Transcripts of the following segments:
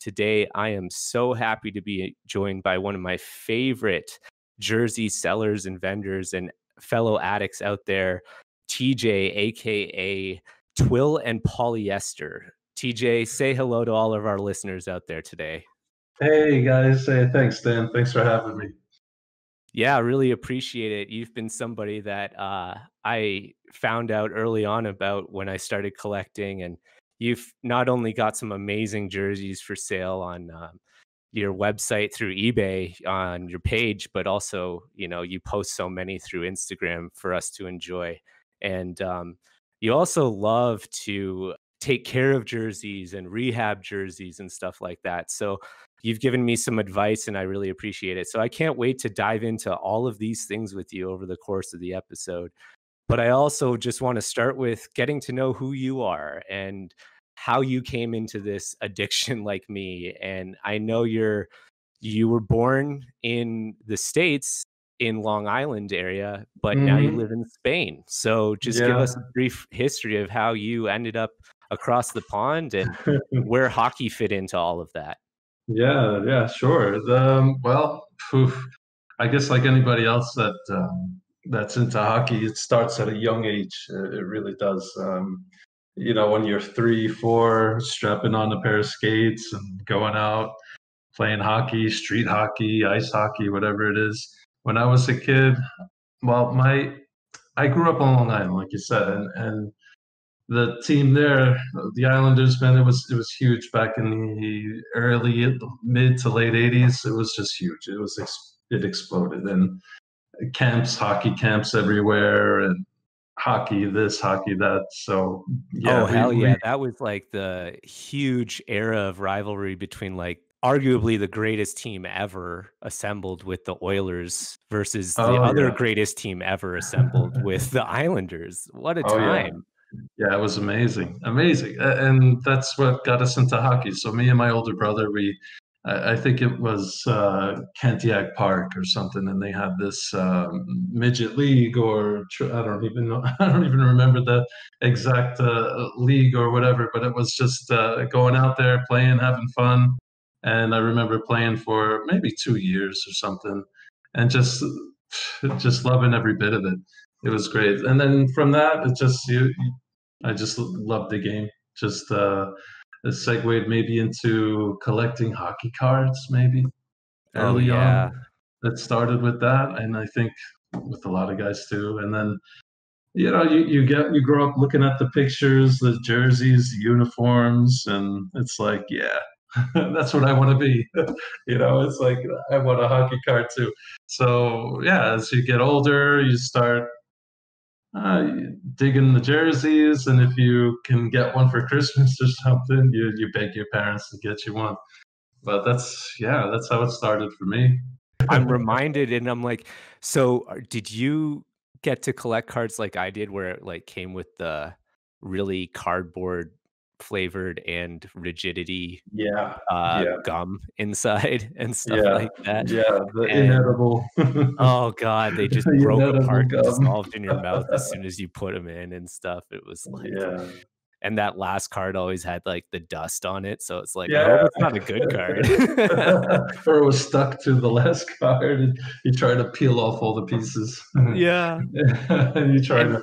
today I am so happy to be joined by one of my favorite Jersey sellers and vendors and fellow addicts out there, TJ, aka Twill and Polyester. TJ, say hello to all of our listeners out there today. Hey guys, thanks Dan, thanks for having me. Yeah, I really appreciate it. You've been somebody that I found out early on about when I started collecting, and you've not only got some amazing jerseys for sale on your website through eBay on your page, but also, you post so many through Instagram for us to enjoy. And you also love to take care of jerseys and rehab jerseys and stuff like that. So you've given me some advice and I really appreciate it. So I can't wait to dive into all of these things with you over the course of the episode. But I also just want to start with getting to know who you are and how you came into this addiction like me. And I know you were born in the States in Long Island area, but now you live in Spain. So just give us a brief history of how you ended up across the pond and where hockey fit into all of that. Yeah, sure. I guess like anybody else that's into hockey, it starts at a young age. It really does. When you're 3, 4, strapping on a pair of skates and going out, playing hockey, street hockey, ice hockey, whatever it is. When I was a kid, I grew up on Long Island, like you said, and the team there, the Islanders, man, it was huge back in the mid to late '80s. It was just huge. It exploded, and hockey camps everywhere, and hockey this, hockey that. So yeah, that was like the huge era of rivalry between like arguably the greatest team ever assembled with the Oilers versus the other greatest team ever assembled with the Islanders. What a time. Yeah, it was amazing. And that's what got us into hockey. So me and my older brother, I think it was Cantiac Park or something, and they had this midget league, or I don't even know. I don't even remember the exact league or whatever, but it was just going out there, playing, having fun. And I remember playing for maybe 2 years or something, and just loving every bit of it. It was great. And then from that, I just loved the game. Just it segued maybe into collecting hockey cards, maybe early on. It started with that, and I think with a lot of guys too. And then you grow up looking at the pictures, the jerseys, the uniforms, and it's like, yeah, that's what I want to be. It's like I want a hockey card too. So yeah, as you get older, you start digging the jerseys, and if you can get one for Christmas or something, you beg your parents to get you one. But that's how it started for me. I'm reminded, and I'm like, so did you get to collect cards like I did, where it like came with the really cardboard flavored and rigidity gum inside and stuff like that? Yeah, the inedible. Oh God, they just broke apart and dissolved in your mouth as soon as you put them in and stuff. It was like, and that last card always had like the dust on it, so it's like, I hope it's not a good card. Or it was stuck to the last card, and you try to peel off all the pieces. Yeah. And you try to.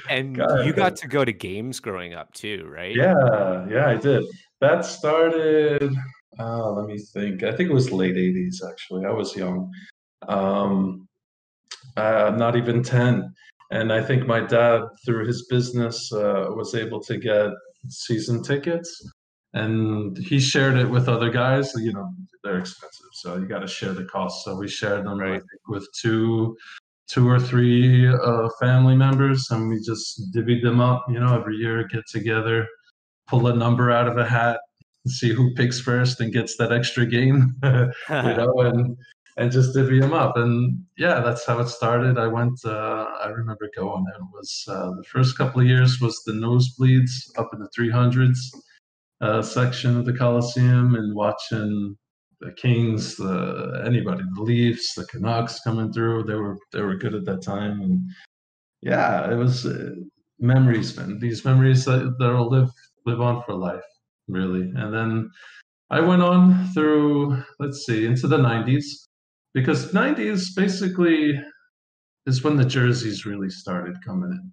And you got to go to games growing up too, right? Yeah, I did. That started, let me think. I think it was late '80s, actually. I was young. Not even 10. And I think my dad, through his business, was able to get season tickets. And he shared it with other guys. They're expensive, so you got to share the cost. So we shared them, I think, with two or three family members, and we just divvied them up. Every year, get together, pull a number out of a hat, see who picks first and gets that extra game. And just divvy them up. And yeah, that's how it started. I remember going. It was the first couple of years was the nosebleeds up in the 300s section of the Coliseum, and watching the Kings, anybody, the Leafs, the Canucks coming through. They were good at that time. And yeah, it was memories, man. These memories that'll live on for life. really. And then I went on through, let's see, into the 90s, because 90s basically is when the jerseys really started coming in.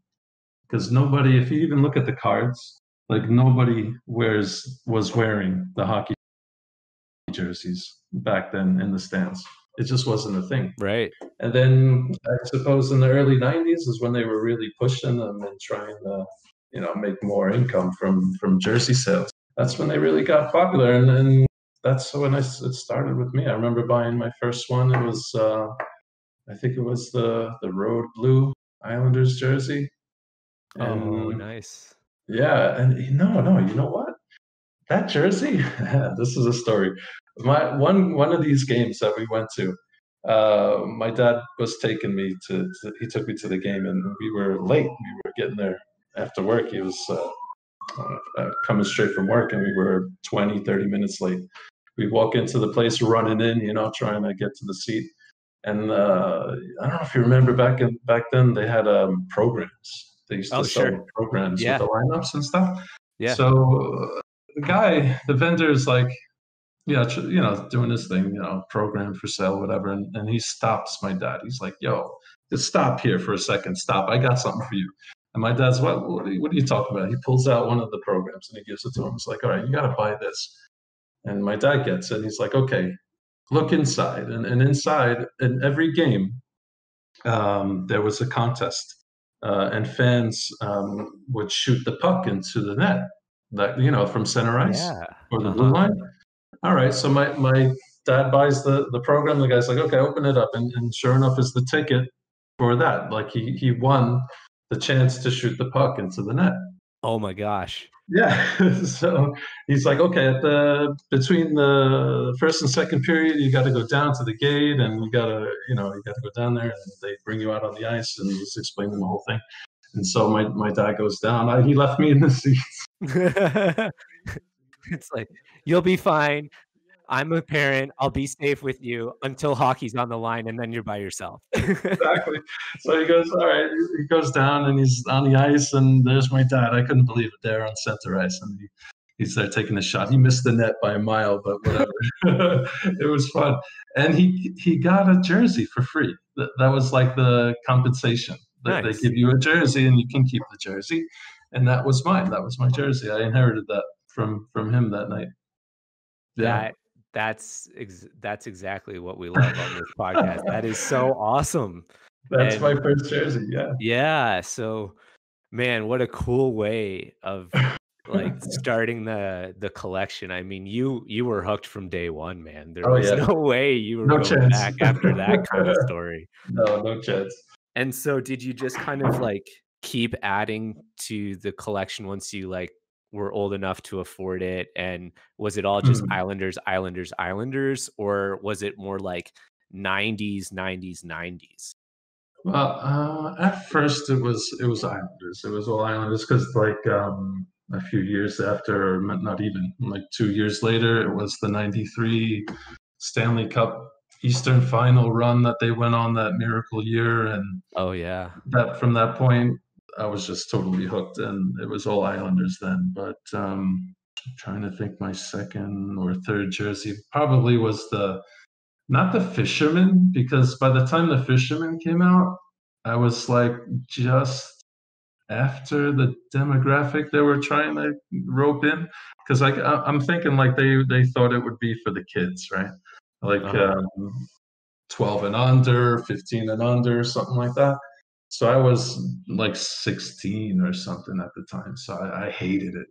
Because nobody, if you even look at the cards, like nobody was wearing the hockey jerseys back then in the stands. It just wasn't a thing. Right. And then I suppose in the early 90s is when they were really pushing them and trying to, make more income from jersey sales. That's when they really got popular, and that's when it started with me. I remember buying my first one. It was I think it was the road blue Islanders jersey, Oh, and nice. yeah, and no, you know what? That jersey, this is a story. My one of these games that we went to, my dad was taking me he took me to the game, and we were late. We were getting there after work. He was coming straight from work, and we were 20, 30 minutes late. We walk into the place running in, trying to get to the seat. And I don't know if you remember back then, they had programs. They used to Oh, sell sure. programs with Yeah. the lineups and stuff. Yeah. So the vendor is like, yeah, doing his thing, program for sale, whatever. And he stops my dad. He's like, yo, just stop here for a second. Stop. I got something for you. And my dad's, what are you talking about? He pulls out one of the programs and he gives it to him. He's like, all right, you got to buy this. And my dad gets it. He's like, okay, look inside. And inside, in every game, there was a contest. And fans would shoot the puck into the net, from center ice Yeah. or the blue Uh-huh. line. All right, so my dad buys the program. The guy's like, okay, open it up, and sure enough, is the ticket for that. Like he won the chance to shoot the puck into the net. Oh my gosh. Yeah, so he's like, okay, between the first and second period, you got to go down to the gate, and you got to go down there, and they bring you out on the ice, and he's explaining the whole thing. And so my dad goes down. He left me in the seat. It's like, "You'll be fine. I'm a parent. I'll be safe with you until hockey's on the line, and then you're by yourself." Exactly. So he goes, all right. He goes down and he's on the ice, and there's my dad. I couldn't believe it, there on center ice, and he's there taking a shot. He missed the net by a mile, but whatever. It was fun, and he got a jersey for free. That was like the compensation. That they Nice. give you a jersey, and you can keep the jersey, and that was mine. That was my jersey. I inherited that from him that night. Yeah. That that's exactly what we love on this podcast. That is so awesome. That's my And first jersey. Yeah. yeah, so man, what a cool way of, like, starting the collection. I mean, you were hooked from day one, man. There Oh was yeah. no way you were No going chance. back after that kinda story. No, no chance. And so did you just kind of, like, keep adding to the collection once you, like, were old enough to afford it? And was it all just Hmm. Islanders, Islanders, Islanders, or was it more like 90s, 90s, 90s? Well, at first it was Islanders. It was all Islanders because like a few years after, not even like 2 years later, it was the '93 Stanley Cup Eastern Final run that they went on that miracle year, and Oh, yeah. that from that point, I was just totally hooked, and it was all Islanders then. But I'm trying to think, my second or third jersey probably was the not the Fisherman, because by the time the Fisherman came out, I was like just after the demographic they were trying to rope in. Because I'm thinking like they thought it would be for the kids, right? Like Uh-huh. 12 and under, 15 and under, something like that. So I was like 16 or something at the time. So I hated it.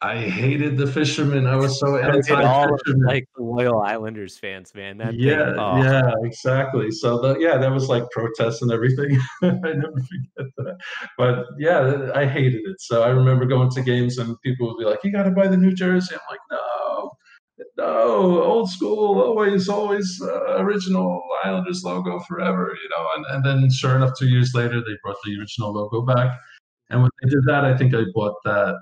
I hated the Fisherman. I was so So did all of, anti-Fisherman. like, the loyal Islanders fans, man. That thing, Yeah, oh, yeah, exactly. So that was like protests and everything. I never forget that. But yeah, I hated it. So I remember going to games and people would be like, "You got to buy the new jersey." I'm like, "No, no, old school, always original Islanders logo forever." And then sure enough, 2 years later, they brought the original logo back. And when they did that, I think I bought that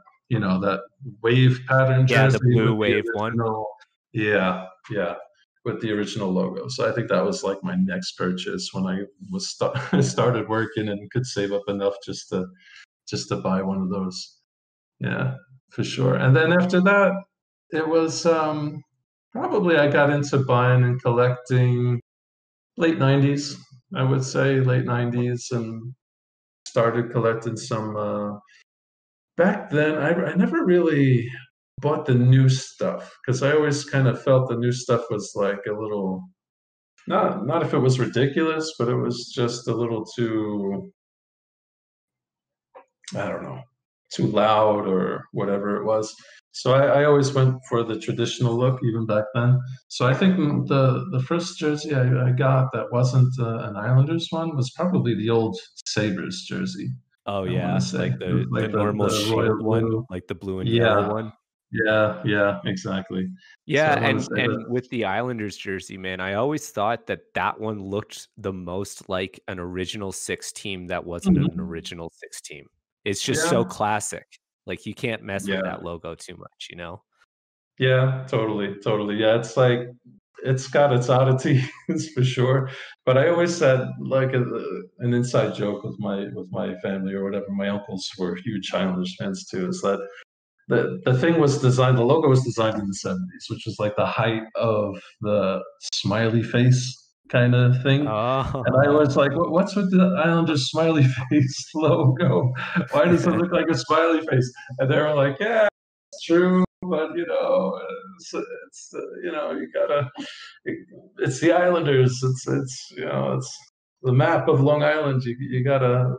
wave pattern yeah, the jersey blue with the wave one. original. Yeah, yeah, with the original logo. So I think that was like my next purchase when I was started working and could save up enough just to buy one of those. Yeah, for sure. And then after that, it was probably I got into buying and collecting late 90s, I would say late 90s, and started collecting some back then. I never really bought the new stuff because I always kind of felt the new stuff was like a little, not if it was ridiculous, but it was just a little too, I don't know, too loud or whatever it was. So I always went for the traditional look, even back then. So I think the first jersey I got that wasn't an Islanders one was probably the old Sabres jersey. Oh, I want to yeah, say like the like normal the royal shield one, blue. like the blue and yellow Yeah, one. yeah, exactly. So Yeah, I want to say and that. with the Islanders jersey, man, I always thought that that one looked the most like an original 6 team that wasn't an Mhm. original 6 team. It's just so Yeah, classic. Like, you can't mess with yeah, that logo too much, you know? yeah, totally, totally. Yeah, it's like it's got its oddities for sure. But I always said like an inside joke with my family or whatever. My uncles were huge Islanders fans too. Is that the thing was designed, the logo was designed in the 70s, which was like the height of the smiley face kind of thing. And I Oh, was like, what's with the Islanders smiley face logo? Why does it look like a smiley face? And they were like, yeah, it's true, but you gotta, it's the Islanders. It's the map of Long Island. You gotta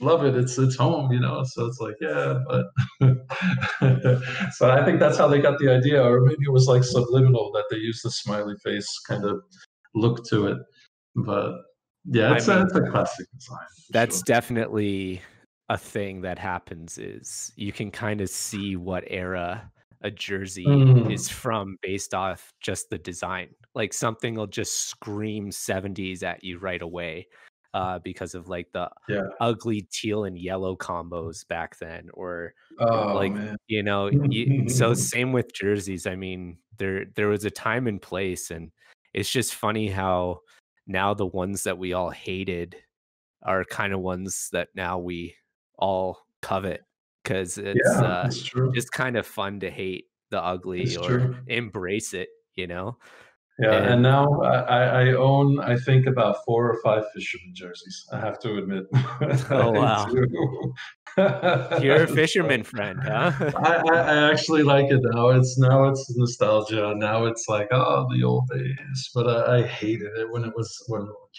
love it. It's home. So it's like, yeah, but so I think that's how they got the idea, or maybe it was like subliminal that they used the smiley face kind of look to it. But yeah, I it's mean, a classic design for that's sure. definitely a thing that happens is you can kinda see what era a jersey Mm, is from based off just the design. Like, something will just scream '70s at you right away, because of, like, the yeah. ugly teal and yellow combos back then, or, Oh like, man. you so same with jerseys. I mean, there was a time and place, and it's just funny how now the ones that we all hated are kinda ones that now we all covet because it's, Yeah, it's true. just kind of fun to hate the ugly It's or true. embrace it, you know? Yeah, and And now I own, I think, about 4 or 5 fisherman jerseys. I have to admit, oh, I wow. do. You're a So fisherman friend, huh? I actually like it now. It's nostalgia. Now it's like, oh, the old days. But I hated it when it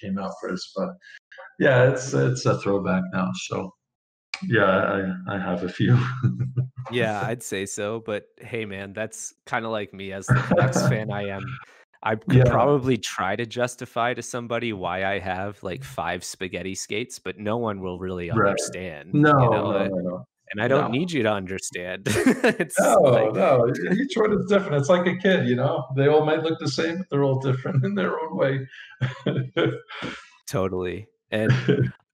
came out first. But yeah, it's a throwback now. So yeah, I have a few. Yeah, I'd say so, but hey, man, that's kinda like me as the Canucks fan I am. I could Yeah, probably try to justify to somebody why I have, like, 5 spaghetti skates, but no one will really right. understand, you No, know, no, no, no, and I don't no. need you to understand. It's No, like no, each one is different. It's like a kid. They all might look the same, but they're all different in their own way. totally, and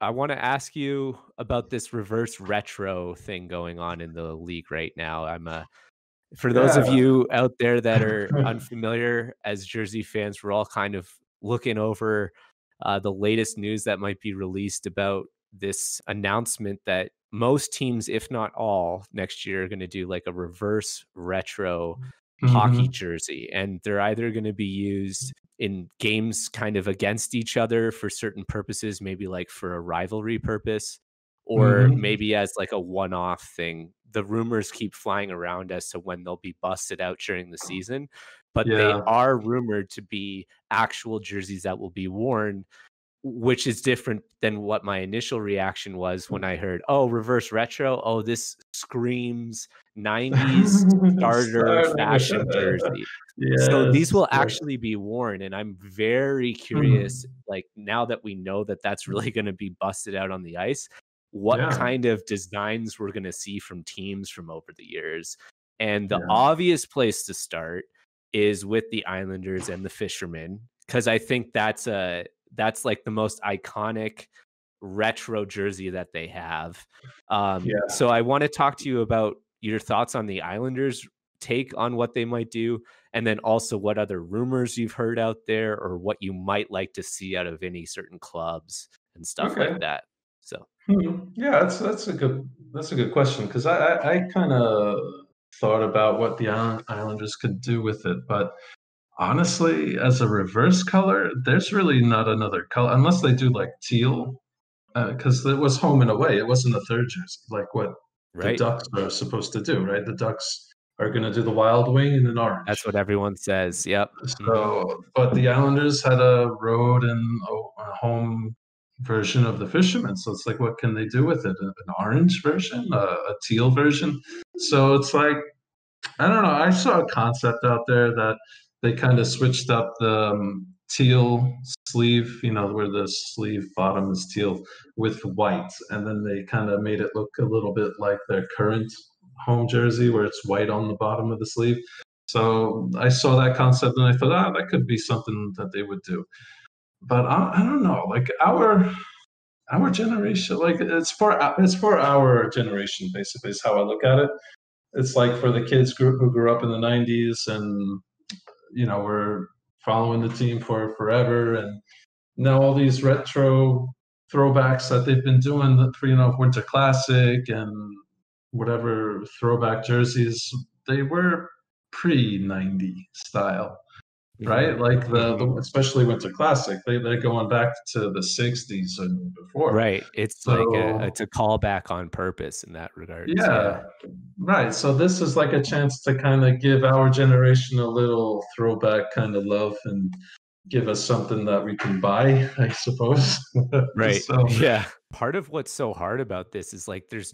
I wanna ask you about this reverse retro thing going on in the league right now. For those of Yeah. you out there that are unfamiliar, as Jersey fans, we're all kind of looking over, the latest news that might be released about this announcement that most teams, if not all, next year are gonna do, like, a reverse retro hockey Mhm. jersey, and they're either gonna be used in games kind of against each other for certain purposes, maybe, like, for a rivalry purpose, or Mhm. maybe as, like, a one-off thing. The rumors keep flying around as to when they'll be busted out during the season, but they Yeah. are rumored to be actual jerseys that will be worn, which is different than what my initial reaction was when I heard, "Oh, reverse retro? Oh, this screams '90s starter fashion Starter. jersey." So these Yes, will yes. actually be worn, and I'm very curious, Mhm. like, now that we know that that's really gonna be busted out on the ice, what Yeah, kind of designs we're gonna see from teams from over the years. And the yeah, obvious place to start is with the Islanders and the Fishermen, because I think that's like the most iconic retro jersey that they have. yeah. So I want to talk to you about your thoughts on the Islanders' take on what they might do, and then also what other rumors you've heard out there, or what you might like to see out of any certain clubs and stuff like Okay. that. So, Yeah, that's a good question because I kind of thought about what the Islanders could do with it, but honestly, as a reverse color, there's really not another color unless they do like teal, because it was home and away. It wasn't a third jersey like what the Right. Ducks are supposed to do, right? The Ducks are going to do the Wild Wing in an That's orange. what everyone says. Yep. Hmm. So, but the Islanders had a road and a home version of the Fisherman. So it's like, what can they do with it? An orange version, a teal version. So it's like, I don't know. I saw a concept out there that they kind of switched up the teal sleeve, where the sleeve bottom is teal with white, and then they kind of made it look a little bit like their current home jersey, where it's white on the bottom of the sleeve. So I saw that concept and I thought, that could be something that they would do. But I don't know, like our generation, like it's for our generation, basically, is how I look at it. It's like for the kids who grew up in the '90s and we're following the team for forever, and now all these retro throwbacks that they've been doing for Winter Classic and whatever throwback jerseys, they were pre-90 style, Hmm. right? Like Hmm. especially Winter Classic, they're going back to the '60s and before. Right. It's like So it's a callback on purpose in that regards. Yeah. yeah, right. So this is like a chance to kind of give our generation a little throwback kind of love and give us something that we can buy, I suppose. Right. So Yeah. Part of what's so hard about this is like there's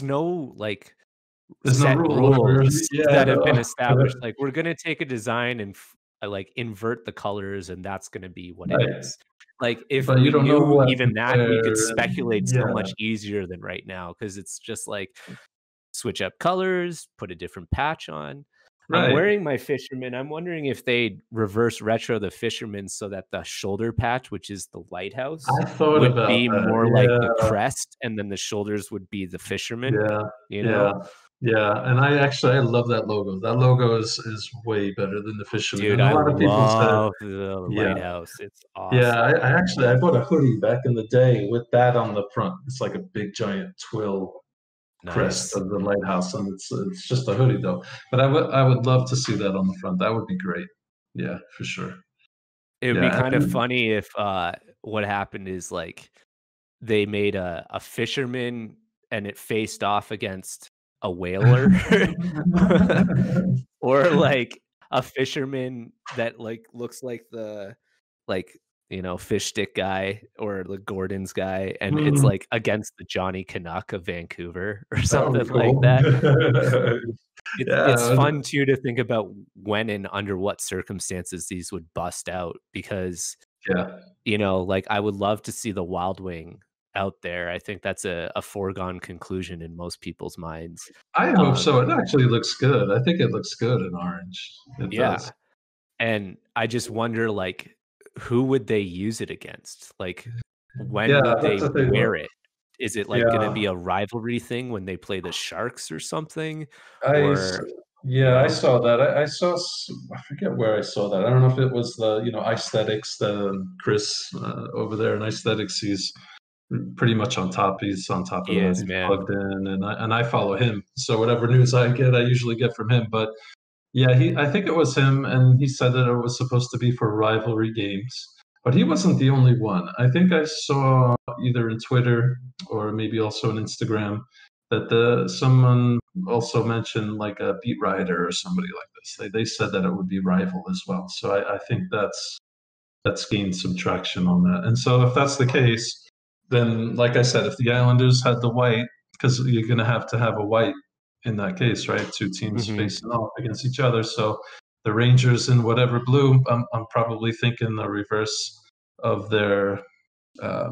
no like there's no set rule or rules yeah, that have been no. established. Like we're gonna take a design and like invert the colors, and that's gonna be what it Right. is. Like if But you we don't know knew what to even that, we could wear and speculate so yeah, much easier than right now because it's just like switch up colors, put a different patch on. I'm right. wearing my fisherman. I'm wondering if they'd reverse retro the fisherman so that the shoulder patch, which is the lighthouse, I thought would about be that. more like the Yeah. crest, and then the shoulders would be the fisherman, Yeah, you yeah, know? yeah, and I love that logo. That logo is way better than the Fisherman, Dude, and a I lot of people said love the yeah, lighthouse. It's yeah, awesome. I actually I bought a hoodie back in the day with that on the front. It's like a big giant twill crest Nice. of the lighthouse, and it's just a hoodie though. But I would love to see that on the front. That would be great. Yeah, for sure. It would be Yeah, kind of and funny if, what happened is, like, they made a fisherman and it faced off against a whaler. Or, like, a fisherman that, like, looks like the, like, fish stick guy or the Gordon's guy, and it's, Mm, like, against the Johnny Canuck of Vancouver or that would something be like cool. that. It's Yeah, fun too to think about when and under what circumstances these would bust out because, yeah. like, I would love to see the Wild Wing out there. I think that's a foregone conclusion in most people's minds. I hope Um, so. It actually looks good. I think it looks good in orange. It does. yeah, and I just wonder, like, who would they use it against? Like, when Yeah, would that's they the thing. wear it? Is it, like, gonna be Yeah, a rivalry thing when they play the Sharks or something? I s- Or, you yeah, I know? saw that. I forget where I saw that. I don't know if it was the aesthetics, the Chris over there in aesthetics. He's pretty much on top. He's on top of He that. is, He's man. plugged in, and I follow him. So whatever news I get, I usually get from him. But yeah, I think it was him, and he said that it was supposed to be for rivalry games. But he wasn't the only one. I think I saw either in Twitter or maybe also on Instagram that someone also mentioned like a beat writer or somebody like this. They said that it would be rival as well. So I think that's gained some traction on that. And so if that's the case, then like I said, if the Islanders had the white, because you're going to have a white in that case, right? Two teams Mhm. facing off against each other. So the Rangers in whatever blue, I'm probably thinking the reverse of their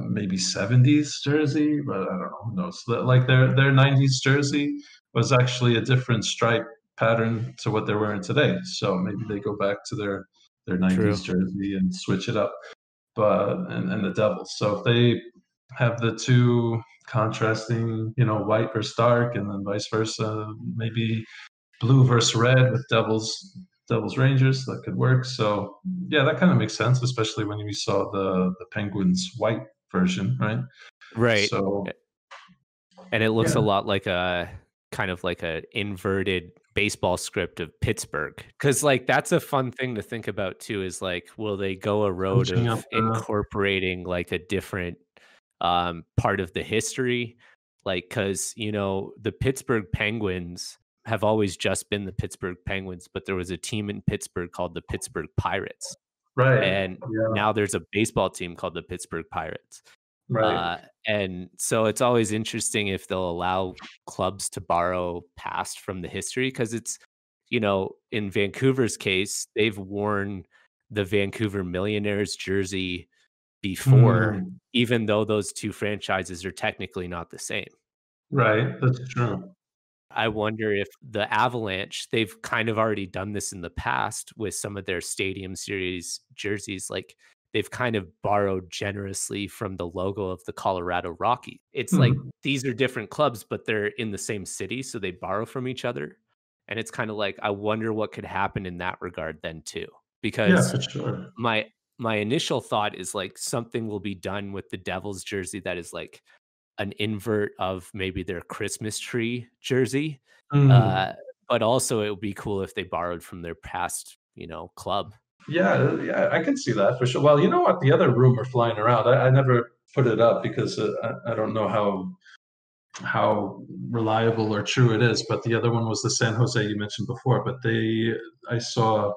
maybe '70s jersey, but I don't know. Who knows? Like their '90s jersey was actually a different stripe pattern to what they're wearing today. So maybe they go back to their '90s True. jersey and switch it up. But and the Devils. So if they have the two contrasting, white versus dark, and then vice versa, maybe blue versus red with Devils Rangers, that could work. So yeah, that kind of makes sense, especially when we saw the Penguins white version, right? Right. So And it looks a yeah, lot like a kind of like a inverted baseball script of Pittsburgh, because like that's a fun thing to think about too, is like, will they go a road Punching up of the incorporating like a different part of the history? Like, because the Pittsburgh Penguins have always just been the Pittsburgh Penguins, but there was a team in Pittsburgh called the Pittsburgh Pirates, right. and Yeah, now there's a baseball team called the Pittsburgh Pirates. right. And so it's always interesting if they'll allow clubs to borrow past from the history, because in Vancouver's case, they've worn the Vancouver Millionaires jersey before, Mm, even though those two franchises are technically not the same. right, that's true. I wonder if the Avalanche, they've kind of already done this in the past with some of their Stadium Series jerseys. Like, they've kind of borrowed generously from the logo of the Colorado Rockies. It's like Mhm. these are different clubs, but they're in the same city, so they borrow from each other. And it's kind of like, I wonder what could happen in that regard then too. Yeah, Because for sure. my my initial thought is like something will be done with the Devils jersey that is like an invert of maybe their Christmas tree jersey, Mm. uh, but also it would be cool if they borrowed from their past, club. Yeah, yeah, I can see that for sure. Well, you know what? The other rumor flying around, I never put it up because I don't know how reliable or true it is. But the other one was the San Jose you mentioned before. But I saw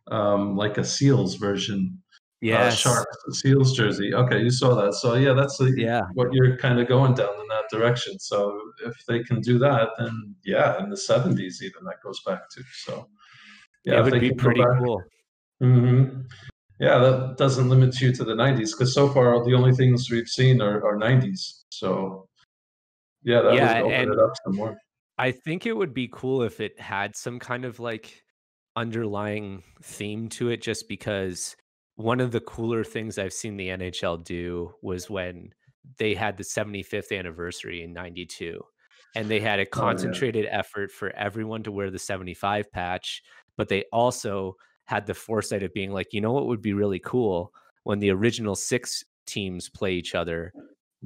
like a Seals version, Yes. Sharks Seals jersey. Okay, you saw that. So yeah, that's Yeah. what you're kind of going down in that direction. So if they can do that, then yeah, in the '70s even that goes back to. So It yeah, if would they be can go pretty back. cool. Hmm. Yeah, that doesn't limit you to the '90s because so far the only things we've seen are '90s. So yeah, that Yeah, would open and it up some more. I think it would be cool if it had some kind of like underlying theme to it, just because one of the cooler things I've seen the NHL do was when they had the 75th anniversary in 92, and they had a Oh yeah, concentrated effort for everyone to wear the 75 patch, but they also had the foresight of being like, what would be really cool when the original 6 teams play each other,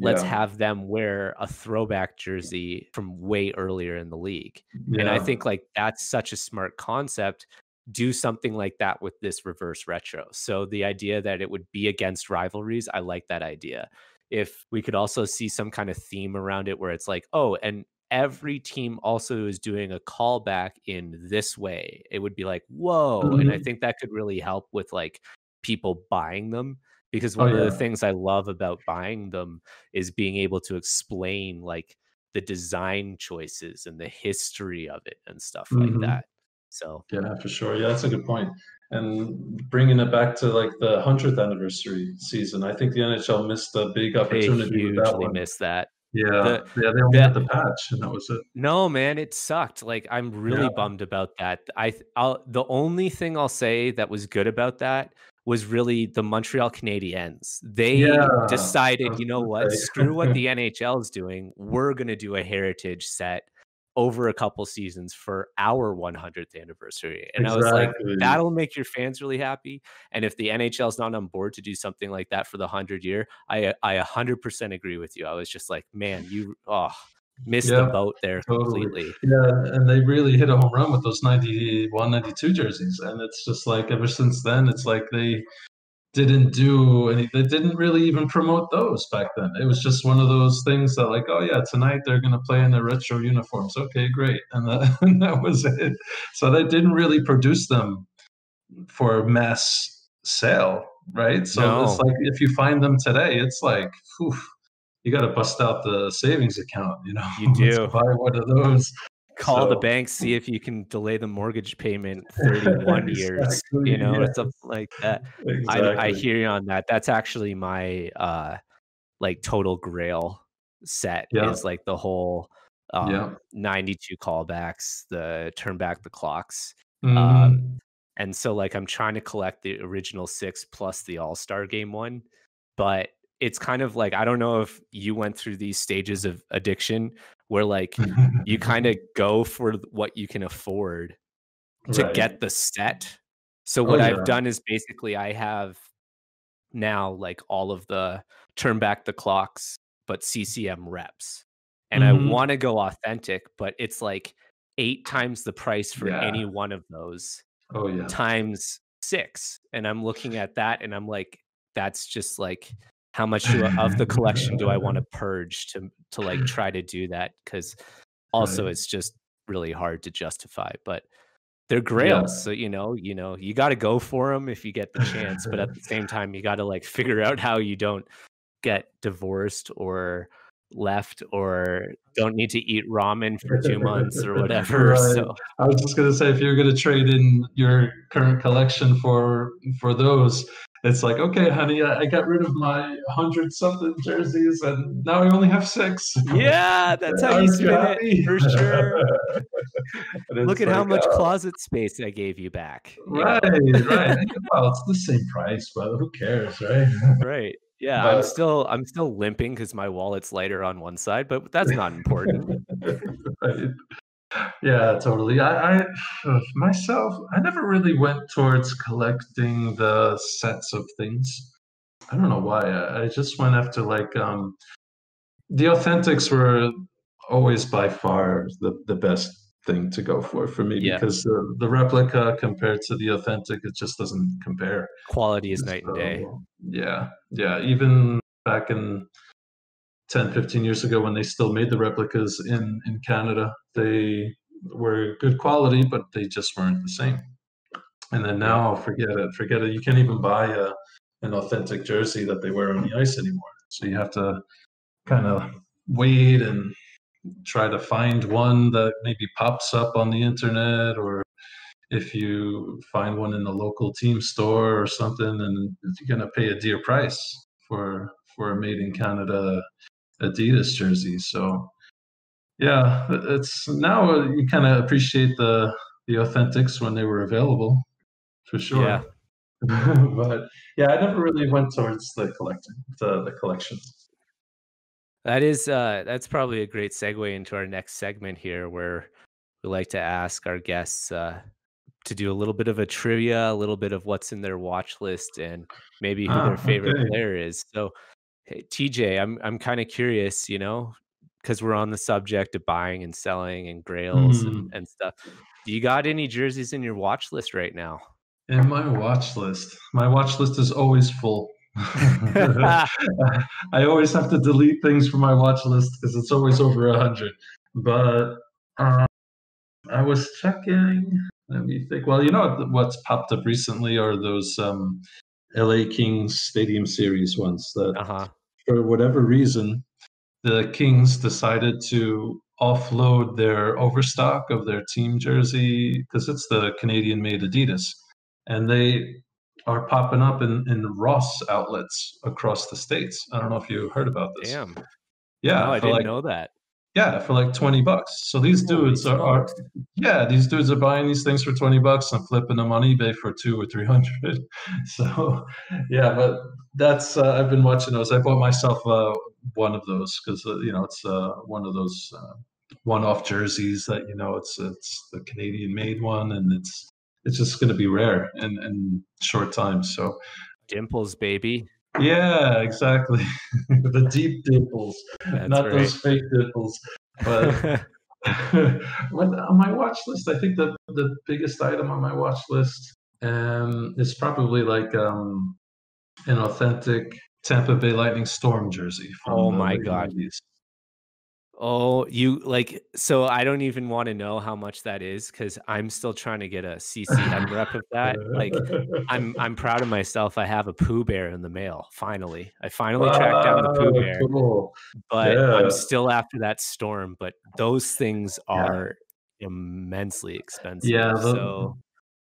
let's yeah, have them wear a throwback jersey from way earlier in the league. And I yeah. think like that's such a smart concept. Do something like that with this reverse retro. So the idea that it would be against rivalries, I like that idea. If we could also see some kind of theme around it where it's like, oh, and every team also is doing a callback in this way, it would be like, whoa. And I Mhm. think that could really help with like people buying them, because Oh one of the yeah. things I love about buying them is being able to explain like the design choices and the history of it and stuff like Hmm. that. So Yeah, for sure. Yeah, that's a good point. And bringing it back to like the 100th anniversary season, I think the NHL missed a big they opportunity with that hugely one. miss that. Yeah, The yeah, they only the had the patch, and that was it. No, man, it sucked. Like, I'm Yeah, really bummed about that. I'll the only thing I'll say that was good about that was really the Montreal Canadiens. yeah. They I decided, was you know what? gonna Screw what say the NHL is doing. We're gonna do a heritage set over a couple seasons for our 100th anniversary. And I was like, exactly. that'll make your fans really happy. And if the NHL is not on board to do something like that for the 100 year, I 100% agree with you. I was just like, man, missed the Yeah, boat there totally. completely. Yeah, and they really hit a home run with those 91, 92 jerseys. And it's just like ever since then, it's like they didn't really even promote those back then. It was just one of those things that like, oh yeah, tonight they're gonna play in their retro uniforms. Okay, great. And that, and that was it. So they didn't really produce them for mass sale, right? So it's No, like if you find them today, it's like, whew, you got to bust out the savings account, you to do. buy one of those. Call the So bank, see if you can delay the mortgage payment 31 years, exactly, or yes, something like that. I exactly. hear you on that. That's actually my, like, total grail set, Yeah, is, like, the whole, yeah. 92 callbacks, the turn back the clocks, um, Hmm. and so, like, I'm trying to collect the original 6 plus the All-Star Game one, but it's kind of like, I don't know if you went through these stages of addiction where, like, you kinda go for what you can afford to Right. get the set. So Oh what I've yeah. done is basically I have now, like, all of the turn back the clocks, but CCM reps. And I Hmm. wanna go authentic, but it's like 8 times the price for Yeah. any one of those Oh, yeah. times 6, and I'm looking at that and I'm like, that's just like, how much of the collection do I wanna purge to, like, try to do that? Because also Right. it's just really hard to justify, but they're Yeah. grails, so, you gotta go for them if you get the chance, but at the same time, you gotta, like, figure out how you don't get divorced or left or don't need to eat ramen for 2 months or whatever, Right. so I was just gonna say, if you're gonna trade in your current collection for those, it's like, okay, honey, I got rid of my 100 something jerseys, and now I only have 6. yeah, that's how you Aren't you spin it, happy? for sure. And Look it's at how like, much oh, closet space I gave you back, right, right. Well, it's the same price, but who cares, right? Right. Yeah, I'm But still I'm still limping because my wallet's lighter on one side, but that's not important. right. Yeah, totally. Myself, I never really went towards collecting the sets of things. I don't know why. I just went after like the authentics were always by far the best thing to go for me Yeah, because the replica compared to the authentic, it just doesn't compare. quality is night and day. So yeah, yeah. Even back in 10, 15 years ago when they still made the replicas in Canada, they were good quality, but they just weren't the same. And then Yep. now, forget it. You can't even buy an authentic jersey that they wear on the ice anymore. So you have to kind of wait and try to find one that maybe pops up on the internet, or if you find one in the local team store or something, and you're gonna pay a dear price for a made in Canada Adidas jersey. So yeah, it's now you kind of appreciate the authentics when they were available for Yeah. sure. But yeah, I never really went towards the collection. That's probably a great segue into our next segment here where we like to ask our guests, to do a little bit of a trivia, a little bit of what's in their watch list, and maybe who their Ah, favorite okay. player is. So, hey, TJ, I'm kind of curious, because we're on the subject of buying and selling and grails Hmm. and stuff. Do you got any jerseys in your watch list right now? And my watch list is always full. I always have to delete things from my watch list because it's always over 100. But uh, I was checking. Let me think. Well, you know what's popped up recently are those LA Kings Stadium Series ones that, Uh-huh. for whatever reason, the Kings decided to offload their overstock of their team jersey because it's the Canadian made Adidas. And they are popping up in Ross outlets across the states. I don't know if you heard about this. Damn. No, Yeah, I didn't know that. for like 20 bucks. So these Holy dudes are smokes. yeah, these dudes are buying these things for 20 bucks and flipping them on eBay for 2 or 300. So yeah, but that's I've been watching those. I bought myself one of those because it's one of those one-off jerseys that it's the Canadian made one, and it's just going to be rare in short time. So Dimples, baby. yeah, exactly. The deep dimples, That's not right. those fake dimples. But on my watch list, I think the biggest item on my watch list is probably like an authentic Tampa Bay Lightning Storm jersey from Oh the my late god. 90s. Oh, so I don't even wanna know how much that is because 'cause I'm still trying to get a CCM rep of that. Like, I'm proud of myself, I have a Pooh Bear in the mail, finally. I finally tracked down the Pooh Wow, Bear, cool. but I'm Yeah, still after that Storm, but those things yeah, are immensely expensive, yeah. So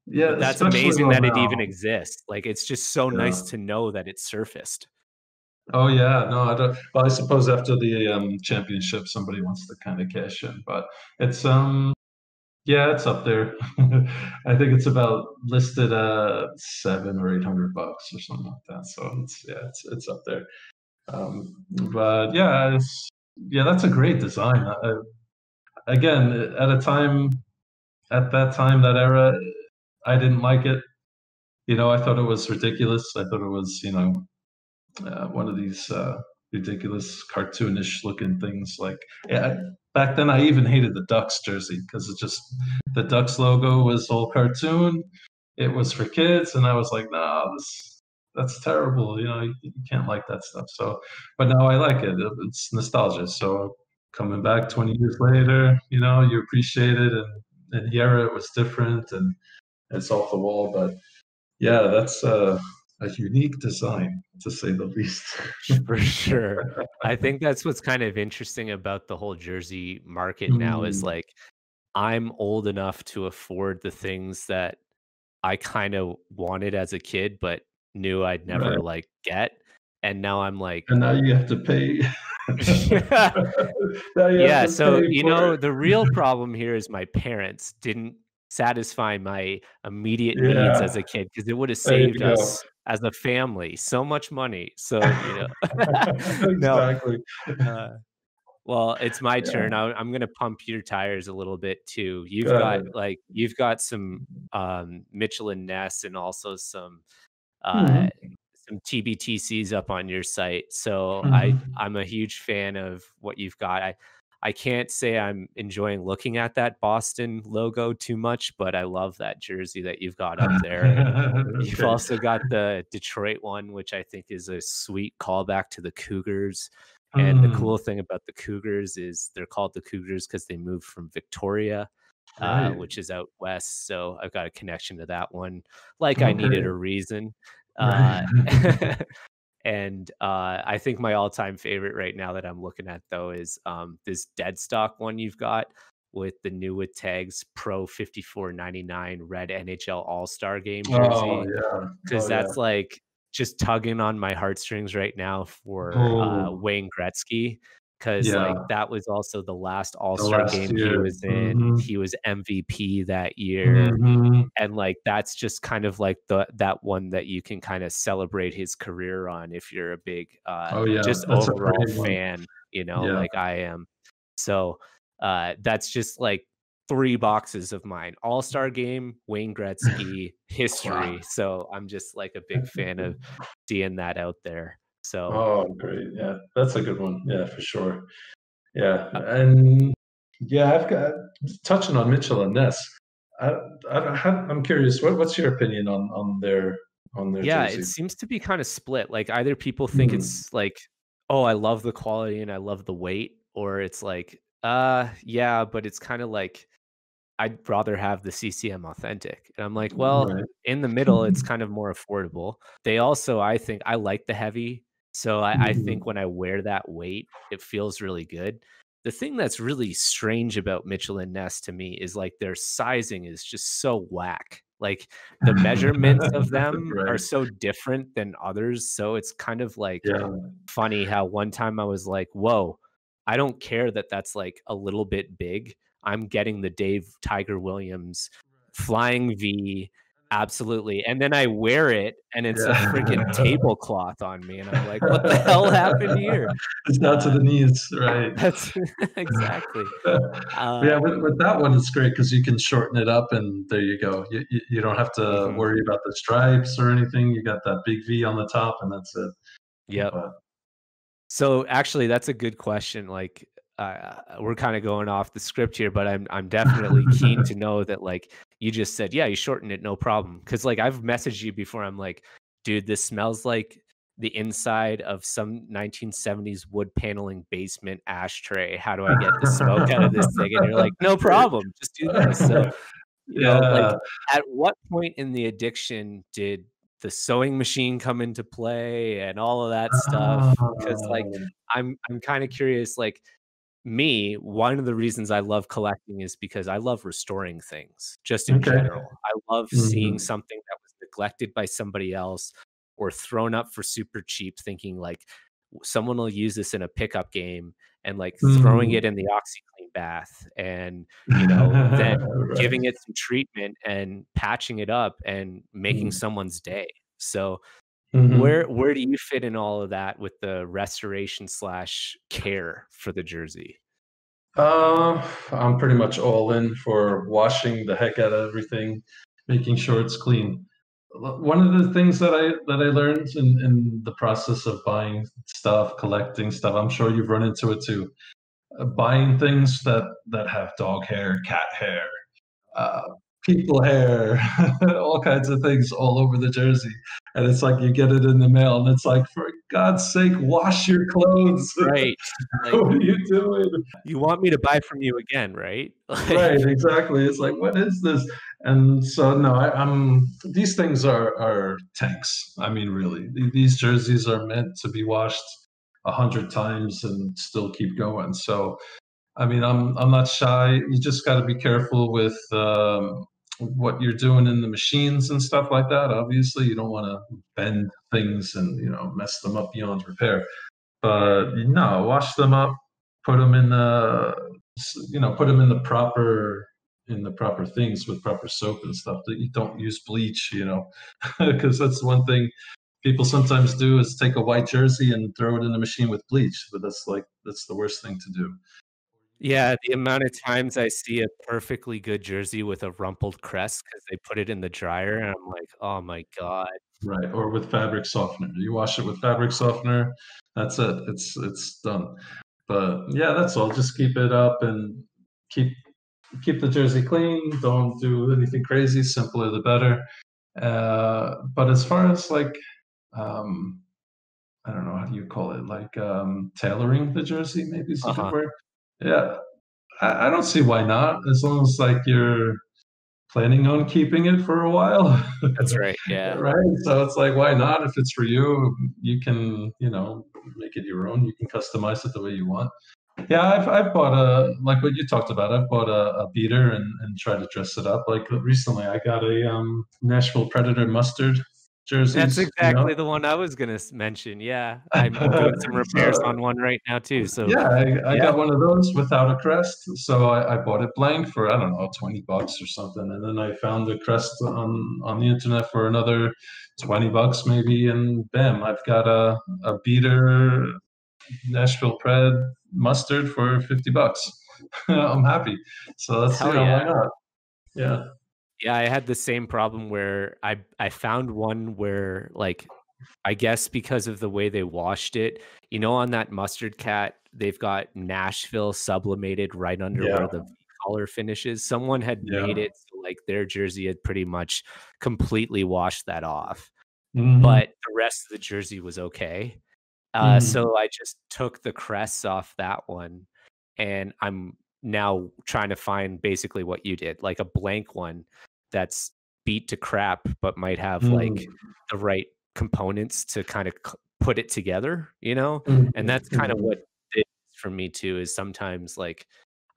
Yeah, but that's especially amazing well that it even now. exists. Like, it's just so nice Yeah. to know that it surfaced. Oh yeah, no, I don't. Well, I suppose after the championship, somebody wants to kind of cash in, but it's yeah, it's up there. I think it's about listed 700 or 800 bucks or something like that. So it's up there. But yeah, that's a great design. Again, at that time, that era, I didn't like it. I thought it was ridiculous. I thought it was one of these ridiculous cartoonish looking things. Like, yeah, back then I even hated the Ducks jersey because it just the Ducks logo was all cartoon. It was for kids, and I was like, no, that's terrible. You can't like that stuff. So, but now I like it. It's nostalgia. So coming back 20 years later, you appreciate it, and the era it was different, and it's off the wall. But yeah, that's a unique design to say the least. For sure. I think that's what's kind of interesting about the whole jersey market now is Mm, like I'm old enough to afford the things that I kind of wanted as a kid, but knew I'd never right. like get. And now I'm like, And now you have to pay. Now you have yeah, to so, pay for it. the real problem here is my parents didn't satisfy my immediate needs as Yeah, a kid because it would have there saved you go. us as a family so much money. So, no, Exactly. uh, well, it's my turn. Yeah, I'm gonna pump your tires a little bit too. go ahead. You've got some, Mitchell and Ness and also uh, Mhm, some TBTCs up on your site. So mhm. I'm a huge fan of what you've got. I can't say I'm enjoying looking at that Boston logo too much, but I love that jersey that you've got up there. And you've Okay, also got the Detroit one, which I think is a sweet callback to the Cougars. And the mm, cool thing about the Cougars is they're called the Cougars because they moved from Victoria, right, which is out west. So I've got a connection to that one. Like I needed a okay, reason. right. Uh, and I think my all-time favorite right now that I'm looking at though is this dead stock one you've got with the new with tags Pro 54.99 red NHL All-Star Game Oh, jersey yeah. because Oh, yeah. that's like just tugging on my heartstrings right now for Oh, Wayne Gretzky because like yeah, that was also the last the All-Star last game he year. was in. Mhm, He was MVP that year mhm. and, like, that's just kind of like that one that you can kinda celebrate his career on if you're a big, Oh, yeah, just that's a overall pretty one. fan, Yeah. like I am. So, that's just, like, 3 boxes of mine. All-Star Game, Wayne Gretzky, Wow. history. So, I'm just, like, a big fan of seeing that out there. So, Oh, great. Yeah, that's a good one. Yeah, for sure. Yeah, uh and yeah, I've got touching on Mitchell and Ness. I, I'm curious. What's your opinion on their yeah, it jersey? seems to be kinda split, like, either people think Hmm. it's like, "Oh, I love the quality and I love the weight," or it's like, yeah, but it's kinda like, I'd rather have the CCM Authentic," and I'm like, "Well, Right. in the middle, it's kind of more affordable." They also I think I like the heavy, so I think Mhm. when I wear that weight, it feels really good. The thing that's really strange about Mitchell and Ness to me is, like, their sizing is just so whack. Like, the measurements of them are Right. so different than others, so it's kind of, like, Yeah. funny how one time I was like, "Whoa, I don't care that that's, like, a little bit big. I'm getting the Dave Tiger Williams flying V, absolutely," and then I wear it, and it's a freaking Yeah. tablecloth on me, and I'm like, "What the hell happened here?" It's down to Uh, the knees, right? that's exactly. Yeah, Uh, with that one, it's great because you can shorten it up, and there you go. You don't have to mhm, worry about the stripes or anything. You got that big V on the top, and that's it. yep. But So, actually, that's a good question, like, we're kinda going off the script here, but I'm definitely keen to know that, like, you just said, "Yeah, you shorten it, no problem." Because like, I've messaged you before, I'm like, "Dude, this smells like the inside of some 1970s wood paneling basement ashtray. How do I get the smoke out of this thing?" And you're like, "No great. problem, just do this." So, like, Yeah. at what point in the addiction did the sewing machine come into play and all of that stuff? Because like, Oh, I'm kinda curious, like, me, one of the reasons I love collecting is because I love restoring things, just in okay. general. I love seeing Mhm. something that was neglected by somebody else or thrown up for super cheap, thinking like, someone will use this in a pickup game and, like, throwing Mm. it in the OxyClean bath and, then Right. giving it some treatment and patching it up and making Mm. someone's day. So, Mhm. where do you fit in all of that with the restoration slash care for the jersey? I'm pretty much all in for washing the heck out of everything, making sure it's clean. One of the things that I learned in the process of buying stuff, collecting stuff, I'm sure you've run into it too. buying things that have dog hair, cat hair, uh, people hair, all kinds of things all over the jersey. And it's like you get it in the mail, and it's like, for God's sake, wash your clothes. Right. Like, What are you doing? you want me to buy from you again, right? Right, Like, exactly. It's like, what is this? And so, no, I'm. These things are tanks. I mean, really, these jerseys are meant to be washed 100 times and still keep going. So, I mean, I'm not shy. You just got to be careful with what you're doing in the machines and stuff like that. Obviously, you don't want to bend things and mess them up beyond repair. But no, wash them up, put them in the put them in the proper things with proper soap and stuff. That you don't use bleach, because that's one thing people sometimes do is take a white jersey and throw it in the machine with bleach. But that's the worst thing to do. yeah, the amount of times I see a perfectly good jersey with a rumpled crest because they put it in the dryer, and I'm like, "Oh my god." Right, or with fabric softener. You wash it with fabric softener, that's it. It's done. But yeah, that's all. Just keep it up and keep keep the jersey clean. Don't do anything crazy. Simpler the better. But as far as like, um, I don't know, how do you call it? Like tailoring the jersey, maybe is a good Uh-huh. word. Yeah, I don't see why not. As long as like you're planning on keeping it for a while. That's right, yeah. Right? So it's like, why not? If it's for you, you can, make it your own. You can customize it the way you want. Yeah, I've bought like what you talked about. I've bought a beater and tried to dress it up. Like recently, I got a Nashville Predator mustard That's jerseys. exactly the one I was gonna mention, yeah. I'm doing some repairs So on one right now too, so yeah, I yeah. got one of those without a crest. So I bought it blank for, I don't know, $20 or something. And then I found the crest on the internet for another $20 maybe. And bam, I've got a beater Nashville Pred mustard for $50. I'm happy. So that's, Hell why yeah. not? Yeah. Yeah, I had the same problem where I found one where, like, I guess because of the way they washed it, on that mustard cat, they've got Nashville sublimated right under Yeah. where the V-collar finishes. Someone had made Yeah. it so, like, their jersey had pretty much completely washed that off, Hmm. but the rest of the jersey was okay. Hmm. So I just took the crests off that one, and I'm now trying to find basically what you did, like a blank one that's beat to crap, but might have like Hmm. the right components to kind of put it together, Hmm. And that's kind of Hmm. what it is for me too. Is sometimes like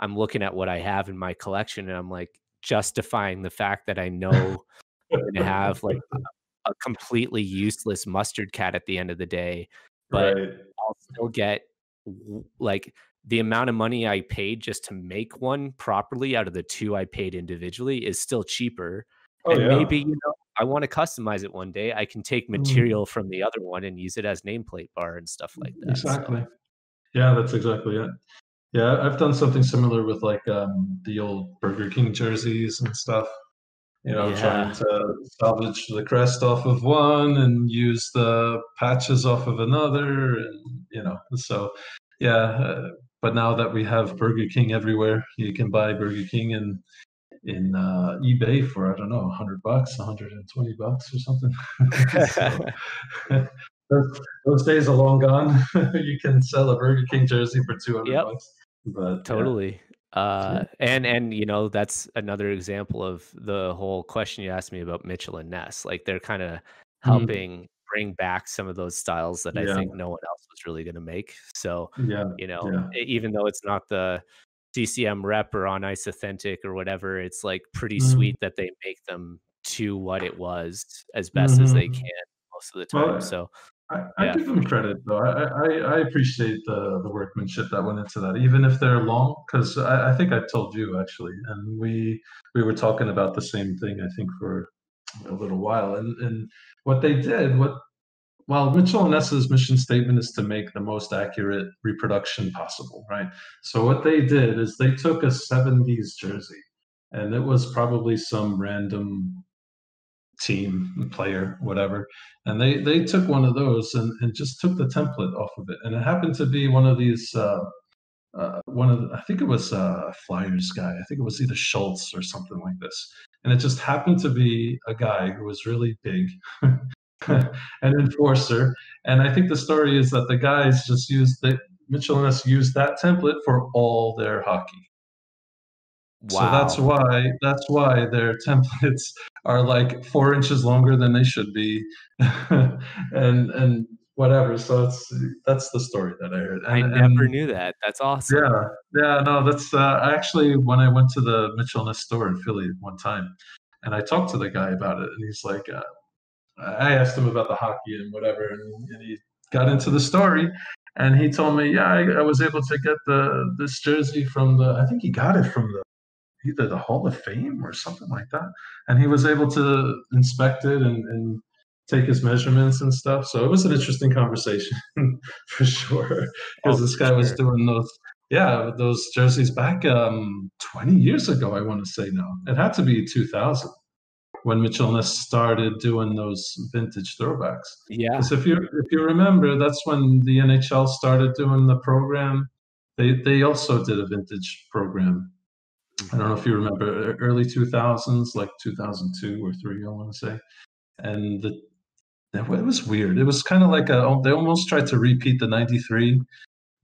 I'm looking at what I have in my collection, and I'm like justifying the fact that I know I'm gonna have like a completely useless mustard cat at the end of the day, but Right. I'll still get like the amount of money I paid just to make one properly out of the 2 I paid individually is still cheaper. Oh And maybe, yeah. I want to customize it one day. I can take Mm, material from the other one and use it as nameplate bar and stuff like that. So, exactly. Yeah, that's exactly it. Yeah, I've done something similar with like the old Burger King jerseys and stuff. Trying yeah. to salvage the crest off of one and use the patches off of another, and so yeah. But now that we have Burger King everywhere, you can buy Burger King in eBay for, I don't know, $100, $120 or something. So those days are long gone. You can sell a Burger King jersey for 200 Yep. bucks. But yeah, Totally. yeah. And that's another example of the whole question you asked me about Mitchell and Ness. Like they're kind of Mm, helping bring back some of those styles that I yeah, think no one else was really going to make. So, yeah, yeah. even though it's not the CCM rep or on Ice Authentic or whatever, it's like pretty Mm, sweet that they make them to what it was as best as they mhm. can most of the time. Well, So, I yeah, give for them sure. credit though. I appreciate the workmanship that went into that, even if they're long. Because I think I told you actually, and we were talking about the same thing. I think for a little while, and what they did, what well, Mitchell and Ness's mission statement is to make the most accurate reproduction possible, right? So what they did is they took a '70s jersey, and it was probably some random team player, whatever. And they took one of those and just took the template off of it. And it happened to be one of these. I think it was a Flyers guy. I think it was either Schultz or something like this. And it just happened to be a guy who was really big, an enforcer. And I think the story is that the guys just used Mitchell and us used that template for all their hockey. So Wow. that's why their templates are like 4 inches longer than they should be, and whatever. So that's the story that I heard. I never knew that. That's awesome. Yeah, yeah, no, that's actually when I went to the Mitchell Ness store in Philly one time, and I talked to the guy about it, and he's like, I asked him about the hockey and whatever, and he got into the story, and he told me, yeah, I was able to get this jersey from I think he got it from either the Hall of Fame or something like that, and he was able to inspect it and take his measurements and stuff. So it was an interesting conversation for sure, Oh, because this for guy was sure. doing those jerseys back 20 years ago. I want to say now it had to be 2000 when Mitchell Ness started doing those vintage throwbacks. Yeah. Because if you remember, that's when the NHL started doing the program. They also did a vintage program. I don't know Mhm. if you remember early 2000s, like 2002 or three, I want to say. And it was weird. It was kind of like they almost tried to repeat the 93,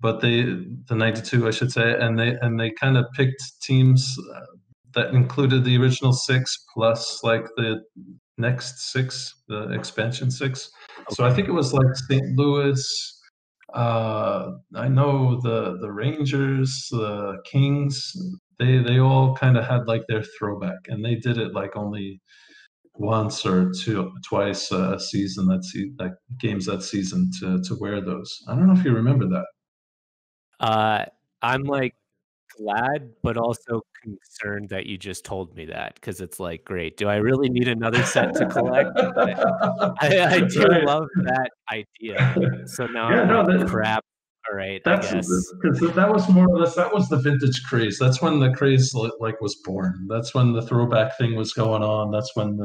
but the 92, I should say, and they kind of picked teams that included the original six plus like the next six, the expansion six. So I Okay. think it was like St. Louis. I know the Rangers, the Kings. They all kind of had like their throwback, and they did it like only once or twice a season. That games that season to wear those. I don't know if you remember that. Uh, I'm, like, glad, but also concerned that you just told me that because it's like, great, do I really need another set to collect? But I do Right. love that idea. So now Yeah, I'm no, like, "Crap, alright, I that's guess." because that was more or less that was the vintage craze. That's when the craze like was born. That's when the throwback thing was going on. That's when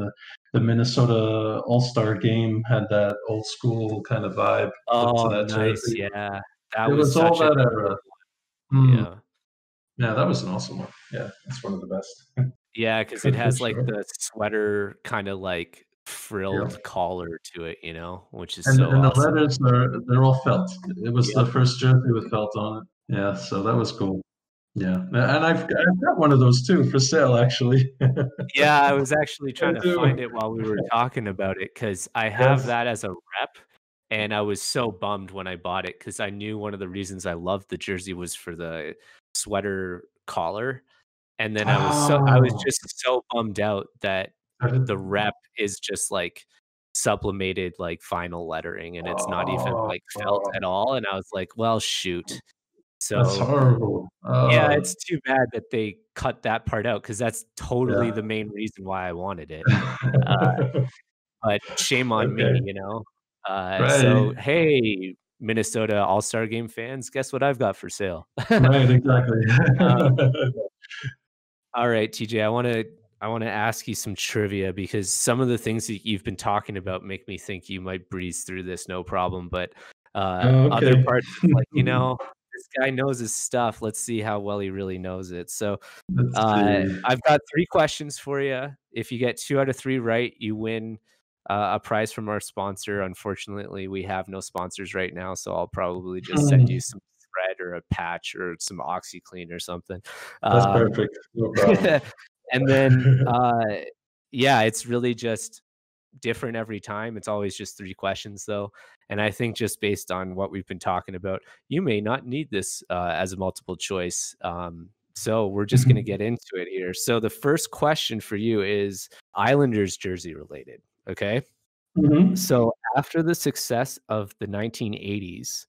the Minnesota All-Star game had that old school kind of vibe to Oh, that nice, jersey. yeah. That It was was all such a that cool era. one. Mm, Yeah. yeah, that was an awesome one. Yeah, that's one of the best Yeah, because it for has, like, sure. the sweater kinda, like, Yeah. frilled collar to it, you know, which is And so and the awesome. letters they're all felt. It was Yep. the first jersey with felt on it. Yeah, so that was cool. Yeah, and I've got one of those too for sale actually. Yeah, I was actually I trying to find do. it while we were talking about it because I have Yes. that as a rep, and I was so bummed when I bought it because I knew one of the reasons I loved the jersey was for the sweater collar, and then I was Oh, just so bummed out that I did the rep is just, like, sublimated, like, vinyl lettering, and it's not even, oh, like, felt oh, at all, and I was like, "Well, shoot." that's So, horrible. yeah, it's too bad that they cut that part out because that's totally Yeah. the main reason why I wanted it. Uh, but shame on me, Okay. you know? So, Right. hey, Minnesota All-Star Game fans, guess what I've got for sale? Right, exactly. Um, alright, TJ, I wanna ask you some trivia because some of the things that you've been talking about make me think you might breeze through this no problem, but, other Okay. parts, it's like, this guy knows his stuff, let's see how well he really knows it. So, Let's see. I've got 3 questions for you. If you get 2 out of 3 right, you win, a prize from our sponsor. Unfortunately, we have no sponsors right now, so I'll probably just send you Hmm, some thread or a patch or some OxyClean or something. that's Um, perfect. No problem. and then, yeah, it's really just different every time. It's always just 3 questions, though, and I think just based on what we've been talking about, you may not need this, as a multiple choice. So we're just gonna get into it here. So the first question for you is Islanders jersey related, okay? Mhm. So after the success of the 1980s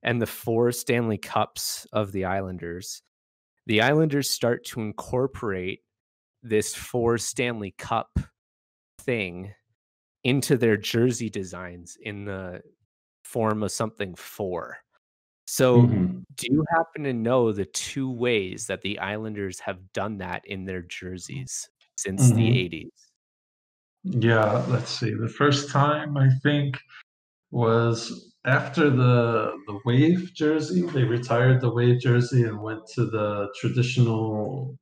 and the 4 Stanley Cups of the Islanders start to incorporate this 4 Stanley Cup thing into their jersey designs in the form of something 4. So, Mhm. do you happen to know the 2 ways that the Islanders have done that in their jerseys since the Mhm. '80s? Yeah, let's see. The first time I think was after the wave jersey. They retired the wave jersey and went to the traditional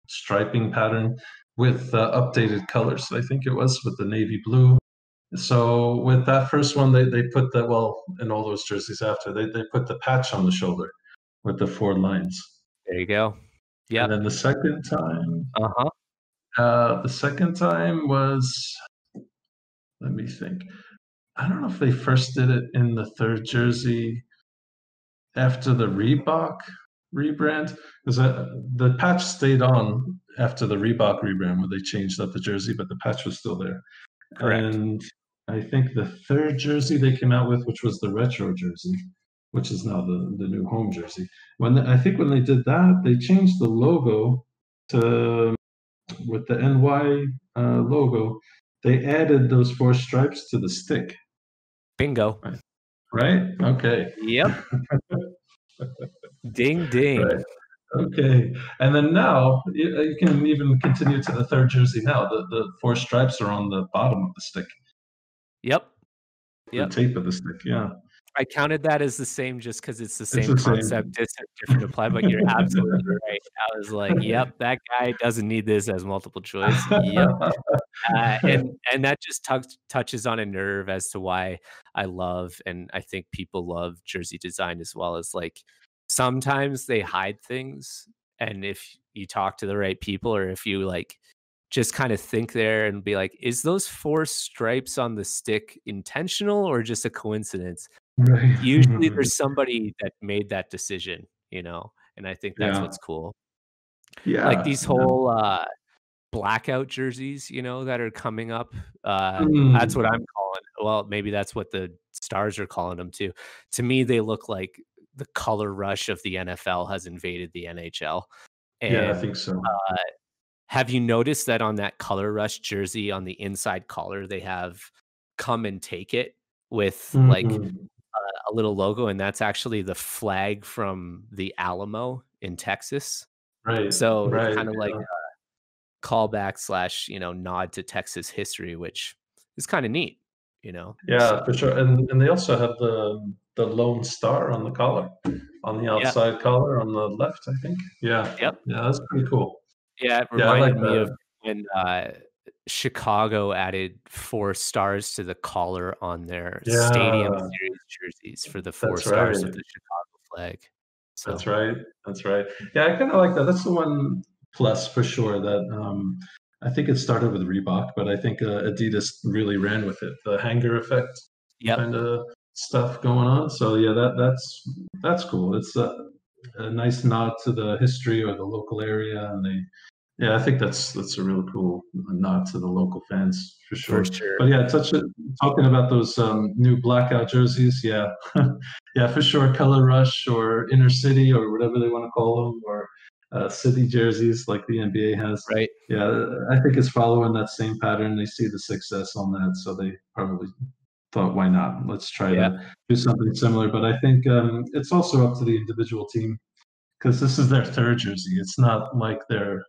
striping pattern with updated colors. I think it was with the navy blue. So with that first one, they put the, well, in all those jerseys after, they put the patch on the shoulder with the four lines. There you go. And Yep. then Uh-huh. the second time was, let me think. I don't know if they first did it in the third jersey after the Reebok rebrand, because the patch stayed on after the Reebok rebrand where they changed up the jersey, but the patch was still there. Correct. And I think the third jersey they came out with, which was the retro jersey, which is now the new home jersey. I think when they did that, they changed the logo to with the NY logo. They added those four stripes to the stick. Bingo. Right? Okay. Yep. Ding, ding. Right. Okay. And then now you can even continue to the third jersey now. The four stripes are on the bottom of the stick, Yep. the Yep. tape of the stick. Yeah. I counted that as the same just because it's the It's same the concept, same. just different apply, but you're absolutely right. I was like, "Yep, that guy doesn't need this as multiple choice." Yep. And that just touches on a nerve as to why I love, and I think people love jersey design as well, as, like, sometimes they hide things, and if you talk to the right people or if you, like, just kinda think there and be like, "Is those 4 stripes on the stick intentional or just a coincidence?" Right. Usually, there's somebody that made that decision, and I think that's Yeah. what's cool. Like, Yeah. these Yeah. whole, blackout jerseys, that are coming up, that's what Mm. I'm calling, well, maybe that's what the Stars are calling them too. To me, they look like the color rush of the NFL has invaded the NHL, Yeah, I and, think so. have you noticed that on that color rush jersey on the inside collar, they have "Come and Take It" with, like, Mhm. a little logo, and that's actually the flag from the Alamo in Texas. Right. So, it's Right. kinda like Yeah. callback slash, nod to Texas history, which is kinda neat, Yeah, so for sure. And they also have the Lone Star on the collar, on the yep, outside collar on the left, I think. Yeah. yep. Yeah, that's pretty cool. Yeah, it Yeah, I like reminded me of that. when, Chicago added 4 stars to the collar on their Stadium Yeah, Series jerseys for the 4 that's right. stars of the Chicago flag. That's So, right. That's right. Yeah, I kinda like that. That's the one plus for sure that, I think it started with Reebok, but I think, Adidas really ran with it, the hanger effect yep, kinda stuff going on. So, yeah, that's cool. It's a nice nod to the history or the local area, and yeah, I think that's a really cool nod to the local fans for for sure. sure. But yeah, talking about those new blackout jerseys, yeah, yeah, for sure. Color Rush or Inner City or whatever they want to call them, or city jerseys like the NBA has. Right. Yeah, I think it's following that same pattern. They see the success on that, so they probably thought, why not? Let's try Yeah. to do something similar. But I think it's also up to the individual team because this is their third jersey. It's not like their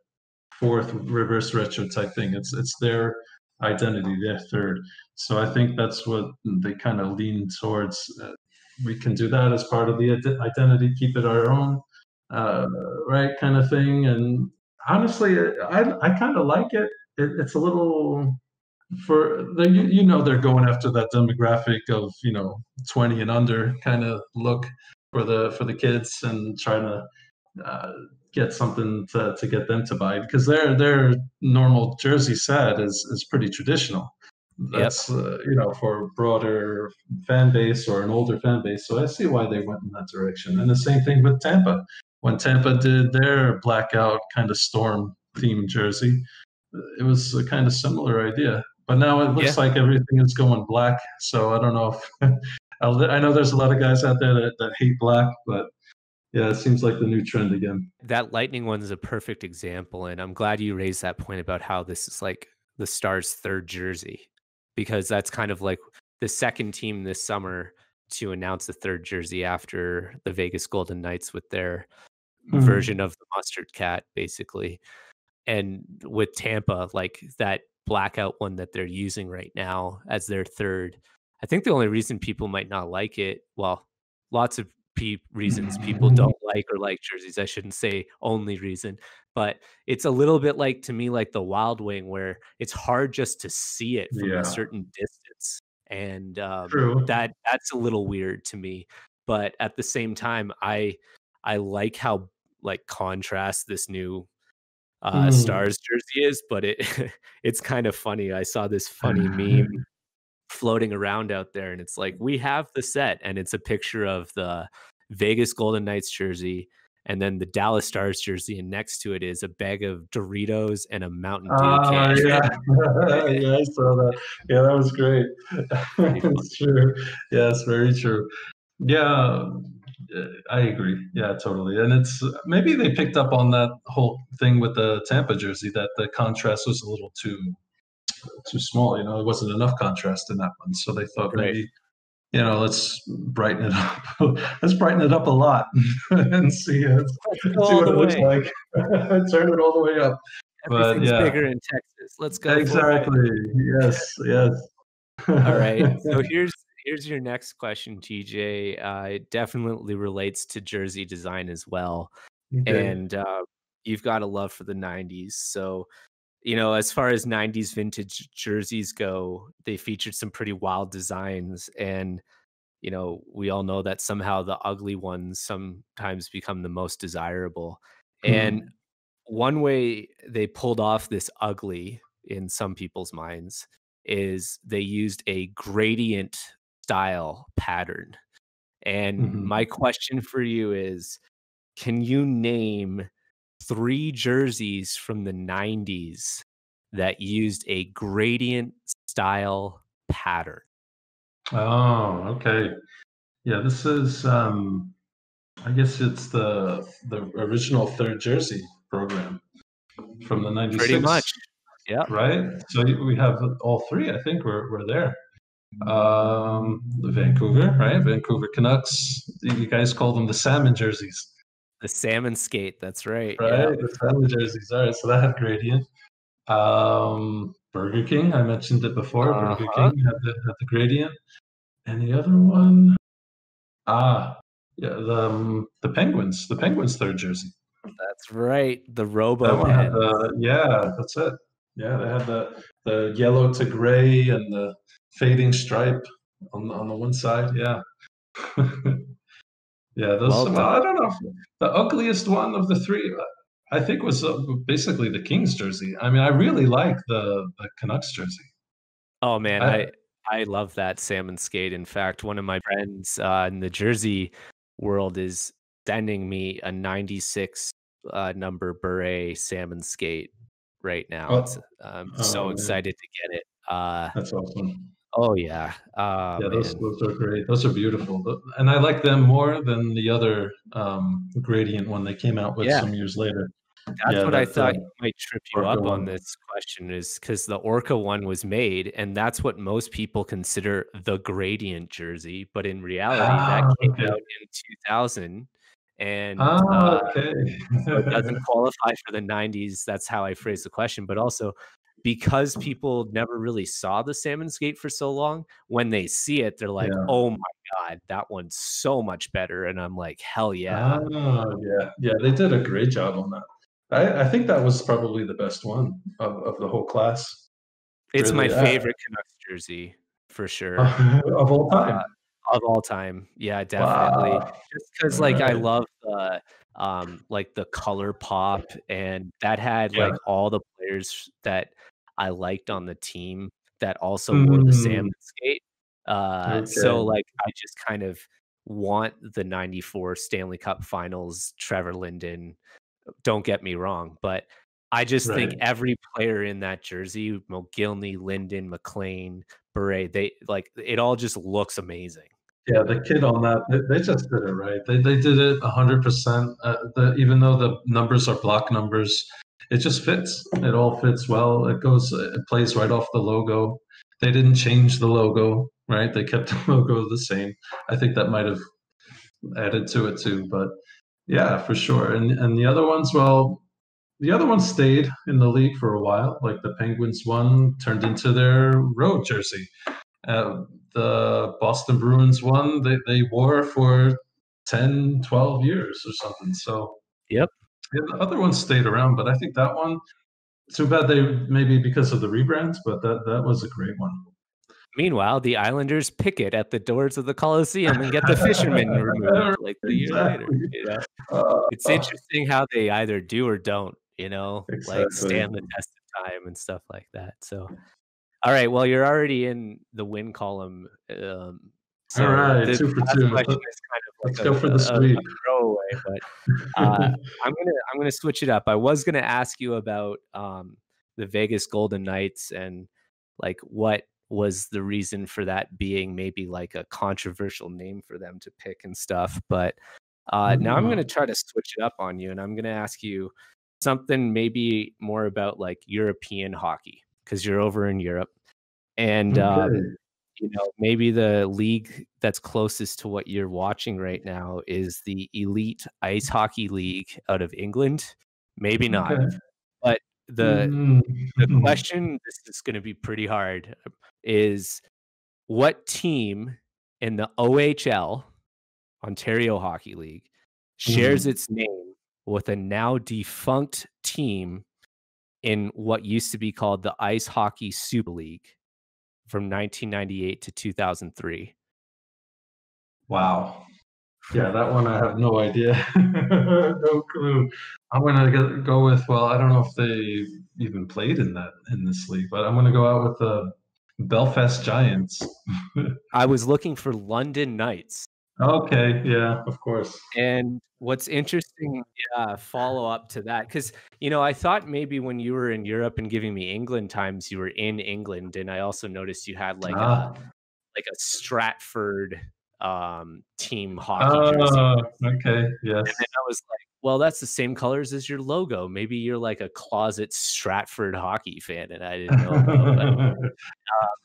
fourth reverse retro type thing. It's their identity, their third. So I think that's what they kind of lean towards. We can do that as part of the identity, keep it our own, uh, right, kind of thing. And honestly, I kind of like it. It's a little they're going after that demographic of 20 and under kind of look for the kids and trying to uh, get something to get them to buy because their normal jersey set is pretty traditional. Yep. That's for a broader fan base or an older fan base. So I see why they went in that direction. And the same thing with Tampa. When Tampa did their blackout kind of storm themed jersey, it was a kind of similar idea. But now it Yeah. looks like everything is going black. So I don't know if I know there's a lot of guys out there that hate black, but yeah, it seems like the new trend again. That Lightning one is a perfect example, and I'm glad you raised that point about how this is like the Stars' third jersey, because that's kind of like the second team this summer to announce the third jersey after the Vegas Golden Knights with their version Mhm. of the mustard cat, basically. And with Tampa, like that blackout one that they're using right now as their third, I think the only reason people might not like it, well, lots of reasons people don't like or like jerseys. I shouldn't say only reason, but it's a little bit like to me like the Wild Wing, where it's hard just to see it from a Yeah, certain distance, and true. that's a little weird to me. But at the same time, I like how like contrast this new Mm. Stars jersey is, but it it's kind of funny. I saw this funny meme floating around out there, and it's like, "We have the set," and it's a picture of the Vegas Golden Knights jersey, and then the Dallas Stars jersey, and next to it is a bag of Doritos and a Mountain Dew Oh, can. yeah. Yeah, I saw that. Yeah, that was great. Pretty It's funny. true. Yes, very true. Yeah, I agree. Yeah, totally. And it's maybe they picked up on that whole thing with the Tampa jersey that the contrast was a little too small. There wasn't enough contrast in that one, so they thought Right. maybe let's brighten it up. Let's brighten it up a lot and Let's go see all what the it looks way. like. Turn it all the way up. But Everything's yeah, bigger in Texas. Let's go for it. exactly. Yes, yes. All right. So here's your next question, TJ. It definitely relates to jersey design as well, Okay. and you've got a love for the '90s. So, as far as '90s vintage jerseys go, they featured some pretty wild designs, and we all know that somehow the ugly ones sometimes become the most desirable. And Hmm. one way they pulled off this ugly in some people's minds is they used a gradient style pattern. And my Mhm. question for you is, can you name 3 jerseys from the '90s that used a gradient style pattern? Oh, okay. Yeah, this is, I guess it's the original Third Jersey program from the Pretty much. '96, Yep. right? So we have all three. I think we're there. The Vancouver, right? Vancouver Canucks. You guys call them the salmon jerseys, The salmon skate, that's right, right? yep. The salmon jerseys. All right, so that had gradient. Burger King. I mentioned it before. Burger Uh-huh. King had the gradient, and the other one. Yeah, the Penguins. The Penguins third jersey. That's right, the That Robo one had Pens. the yeah, that's it. Yeah, they had the yellow to gray and the fading stripe on the one side. Yeah. Yeah, those. Well Well, done. I don't know. The ugliest one of the three, I think, was basically the Kings jersey. I mean, I really like the Canucks jersey. Oh, man, I I love that salmon skate. In fact, one of my friends, in the Jersey world is sending me a '96, number beret salmon skate right now. It's oh I'm oh so man, excited to get it. that's awesome. Oh, yeah. Oh, Yeah, those man. those are great. Those are beautiful, and I like them more than the other gradient one they came out with Yeah. some years later. That's Yeah, what I that thought might trip you Orca up on one. this question is because the Orca one was made, and that's what most people consider the gradient jersey, but in reality, that came Okay. out in 2000, and, Okay. so it doesn't qualify for the '90s. That's how I phrased the question, but also because people never really saw the salmon skate for so long, when they see it, they're like, Yeah. "Oh my god, that one's so much better," and I'm like, "Hell yeah." Yeah, yeah, they did a great job on that. I think that was probably the best one of the whole class, It's my really, favorite Canucks jersey for sure. of all Uh, time. of all time. Yeah, definitely. Wow. Just 'cause, like, I Alright. love like, the color pop, and that had, Yeah. like, all the players that I liked on the team that also wore the salmon Mm, skate. So, okay. like, I just kind of want the '94 Stanley Cup Finals Trevor Linden, don't get me wrong, but I just think Right. every player in that jersey, Mogilny, Linden, McLean, Beret, they like, it all just looks amazing. Yeah, the kid on that, they just did it right. They did it 100%. Even though the numbers are block numbers, it just fits. It all fits well. It plays right off the logo. They didn't change the logo, right? They kept the logo the same. I think that might have added to it too, but yeah, for sure. And the other ones, well, the other ones stayed in the league for a while. Like the Penguins one turned into their road jersey. Uh, the Boston Bruins one, they wore for 10, 12 years or something. So Yep. yeah, the other ones stayed around, but I think that one, too bad they maybe because of the rebrands, but that was a great one. Meanwhile, the Islanders picket at the doors of the Coliseum and get the fishermen removed like a year later, Exactly. you know? It's Uh, interesting how they either do or don't, like exactly. stand the test of time and stuff like that. So, all right, well, you're already in the win column. All So right, the 2 for last 2. question is kind Let's of go like for the a sweep. throwaway, but uh, I'm gonna switch it up. I was gonna ask you about the Vegas Golden Knights and like what was the reason for that being maybe like a controversial name for them to pick and stuff. But now I'm gonna Mm, try to switch it up on you, and I'm gonna ask you something maybe more about like European hockey because you're over in Europe, and okay. maybe the league that's closest to what you're watching right now is the Elite Ice Hockey League out of England. Maybe not. Okay. But the Mm. question, this is gonna be pretty hard, is what team in the OHL, Ontario Hockey League, shares Mm. its name with a now defunct team in what used to be called the Ice Hockey Super League from 1998 to 2003? Wow. Yeah, that one I have no idea. No clue. I'm gonna go with, well, I don't know if they even played in this league, but I'm gonna go out with the Belfast Giants. I was looking for London Knights. Okay, yeah, of course. And what's interesting, yeah, follow up to that, because I thought maybe when you were in Europe and giving me England times, you were in England, and I also noticed you had Ah. like a Stratford, team hockey jersey. Oh, okay, And yes. then I was like, "Well, that's the same colors as your logo. Maybe you're like a closet Stratford hockey fan and I didn't know about."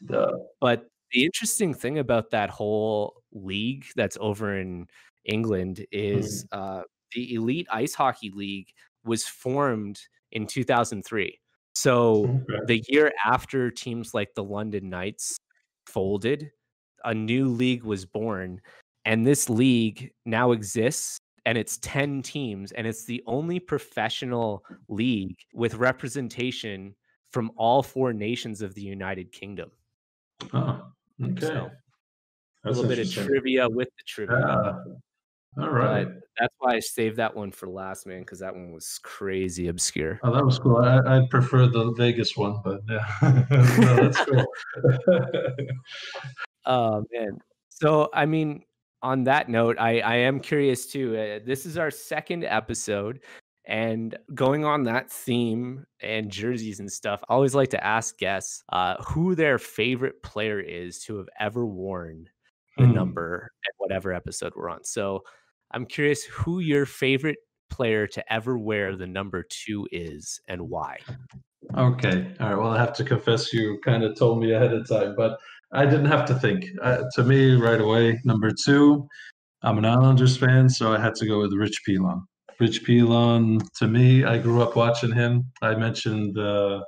Duh. But the interesting thing about that whole league that's over in England is, Mm, the Elite Ice Hockey League was formed in 2003. So, okay. the year after teams like the London Knights folded, a new league was born, and this league now exists, and it's 10 teams, and it's the only professional league with representation from all 4 nations of the United Kingdom. Oh, okay. So, a That's little bit of interesting. trivia with the trivia, Yeah, alright. but that's why I saved that one for last, man, because that one was crazy obscure. Oh, that was cool. I'd prefer the Vegas one, but yeah. No, that's cool. Oh, man. So, I mean, on that note, I am curious too. This is our second episode, and going on that theme and jerseys and stuff, I always like to ask guests who their favorite player is to have ever worn the Hmm, number at whatever episode we're on. So, I'm curious who your favorite player to ever wear the number 2 is and why. okay. Alright, well, I have to confess you kinda told me ahead of time, but I didn't have to think. To me, right away, number 2, I'm an Islanders fan, so I had to go with Rich Pilon. Rich Pilon, to me, I grew up watching him. I mentioned the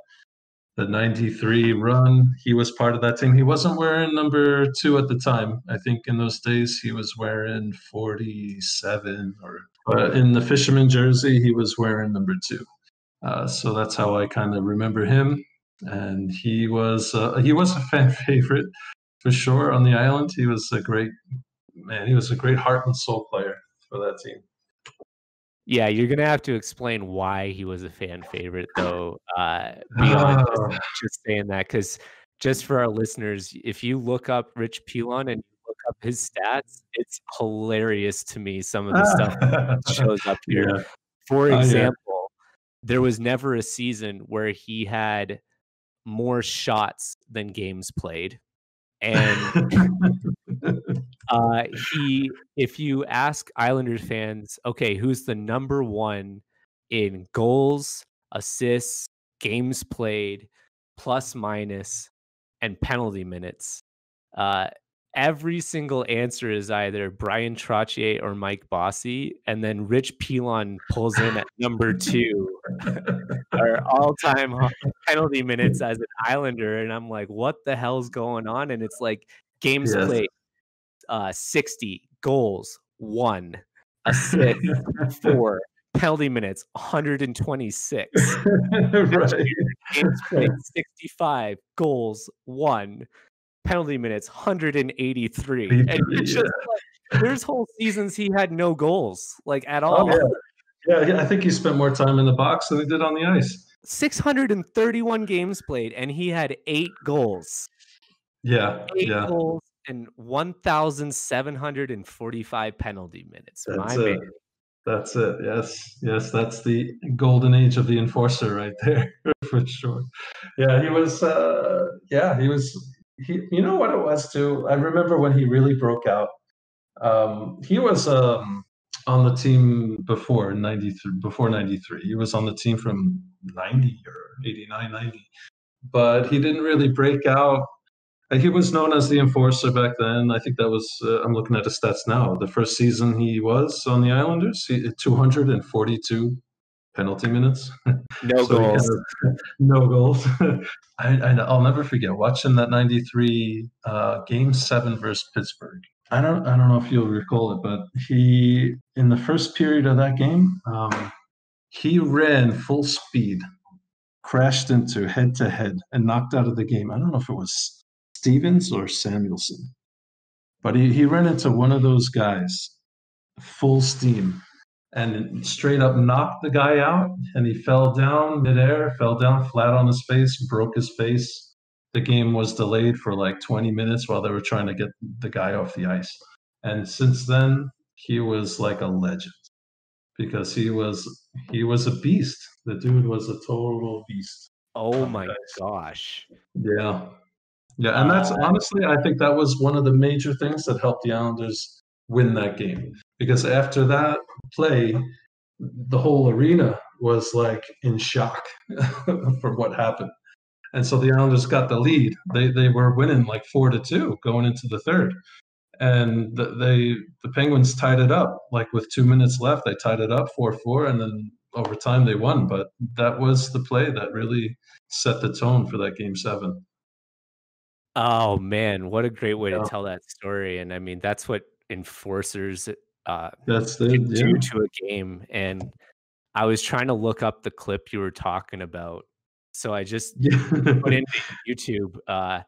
93 run. He was part of that team. He wasn't wearing number 2 at the time. I think in those days he was wearing 47 or but in the fisherman jersey, he was wearing number 2. So that's how I kind of remember him. And he was a fan favorite for sure on the island. He was a great man. He was a great heart and soul player for that team. Yeah, you're gonna have to explain why he was a fan favorite though, beyond just Oh, just saying that, because just for our listeners, if you look up Rich Pilon and you look up his stats, it's hilarious to me some of the stuff that shows up here. yeah. For Oh, yeah. example, there was never a season where he had more shots than games played, and he if you ask Islanders fans, "Okay, who's the number 1 in goals, assists, games played, plus minus, and penalty minutes?" Uh, every single answer is either Brian Trottier or Mike Bossy, and then Rich Pilon pulls in at number 2, our all-time penalty minutes as an Islander, and I'm like, "What the hell's going on?" And it's like Games Yes. played 60, goals 1, assists 4, penalty minutes 126. Next Right. year, games played 65, goals 1, penalty minutes 183. And you're Yeah. just like, there's whole seasons he had no goals, like, at Oh, all. yeah. Yeah, I think he spent more time in the box than he did on the ice. 631 games played, and he had 8 goals. Yeah, 8 yeah. goals and 1,745 penalty minutes. That's My man. it. That's it. Yes, yes, that's the golden age of the enforcer right there, for sure. Yeah, he was. Yeah, he was. He, you know what it was too. I remember when he really broke out. He was on the team before '93. Before '93, he was on the team from '90 or '89, '90. But he didn't really break out. He was known as the enforcer back then. I think that was, I'm looking at the stats now. The first season he was on the Islanders, 242 penalty minutes. No So he kind goals. of, no goals. I'll never forget watching that 93 game 7 versus Pittsburgh. I don't know if you'll recall it, but he, in the first period of that game, he ran full speed, crashed into head to head, and knocked out of the game. I don't know if it was Stevens or Samuelson, but he ran into one of those guys full steam and straight up knocked the guy out, and he fell down midair, fell down flat on his face, broke his face. The game was delayed for like 20 minutes while they were trying to get the guy off the ice. And since then, he was like a legend because he was a beast. The dude was a total beast Oh on the my ice. gosh. Yeah. Yeah, and that's Uh, honestly, I think that was one of the major things that helped the Islanders win that game. Because after that play, the whole arena was like in shock for what happened. And so the Islanders got the lead. They were winning like 4-2 going into the third. And the Penguins tied it up. Like with 2 minutes left, they tied it up 4-4, and then over time they won. But that was the play that really set the tone for that game 7. oh man, what a great way to Yeah. tell that story. And I mean, that's what enforcers That's the can do yeah. to a game. And I was trying to look up the clip you were talking about. So I just put Yeah. into YouTube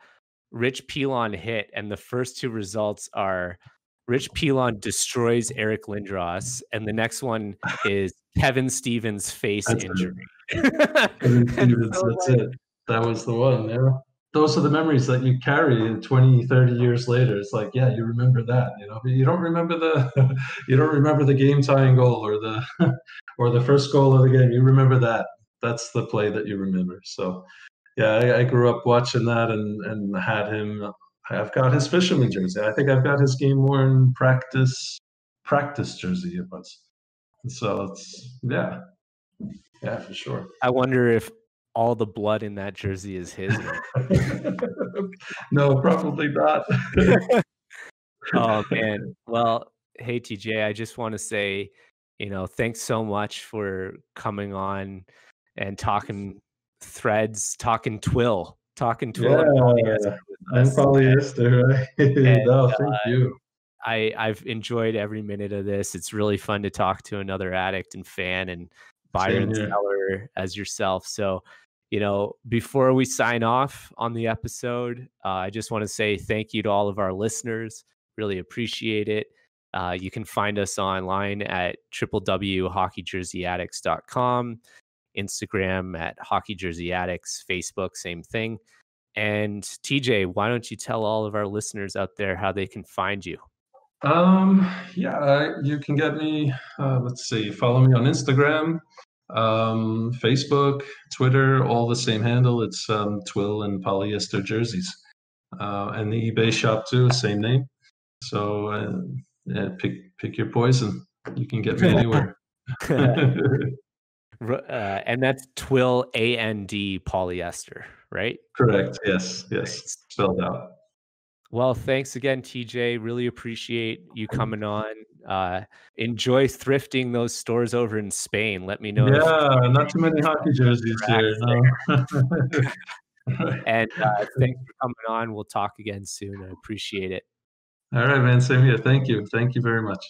Rich Pilon hit, and the first 2 results are Rich Pilon destroys Eric Lindros, and the next one is Kevin Stevens face That's it. injury. Kevin And Stevens, so that's like, it. That was the one, yeah. Those are the memories that you carry 20, 30 years later. It's like, yeah, you remember that, but you don't remember the you don't remember the game tying goal or the or the first goal of the game. You remember that. That's the play that you remember. So yeah, I grew up watching that and had him. I've got his fisherman jersey. I think I've got his game worn practice jersey. It was. So it's yeah, for sure. I wonder if all the blood in that jersey is his right No, probably not. Oh, man. Well, hey, TJ, I just wanna say, thanks so much for coming on and talking threads, talking Twill and Yeah, Polyester with and us. polyester, right? And No, thank you. I've enjoyed every minute of this. It's really fun to talk to another addict and fan and buyer Same and here. seller as yourself. So, before we sign off on the episode, I just want to say thank you to all of our listeners. Really appreciate it. You can find us online at www.hockeyjerseyaddicts.com, Instagram at hockeyjerseyaddicts, Facebook, same thing. And TJ, why don't you tell all of our listeners out there how they can find you? Yeah, you can get me, let's see, follow me on Instagram, Facebook, Twitter, all the same handle. It's Twill and Polyester Jerseys. And the eBay shop too, same name. So yeah, pick your poison. You can get me anywhere. And that's Twill and Polyester, right? Correct. Yes. Yes. Nice. Spelled out. Well, thanks again, TJ. Really appreciate you coming on. Enjoy thrifting those stores over in Spain. Let me know if Yeah, not too many hockey jerseys here. No. And thanks for coming on. We'll talk again soon. I appreciate it. All right, man. Same here. Thank you. Thank you very much.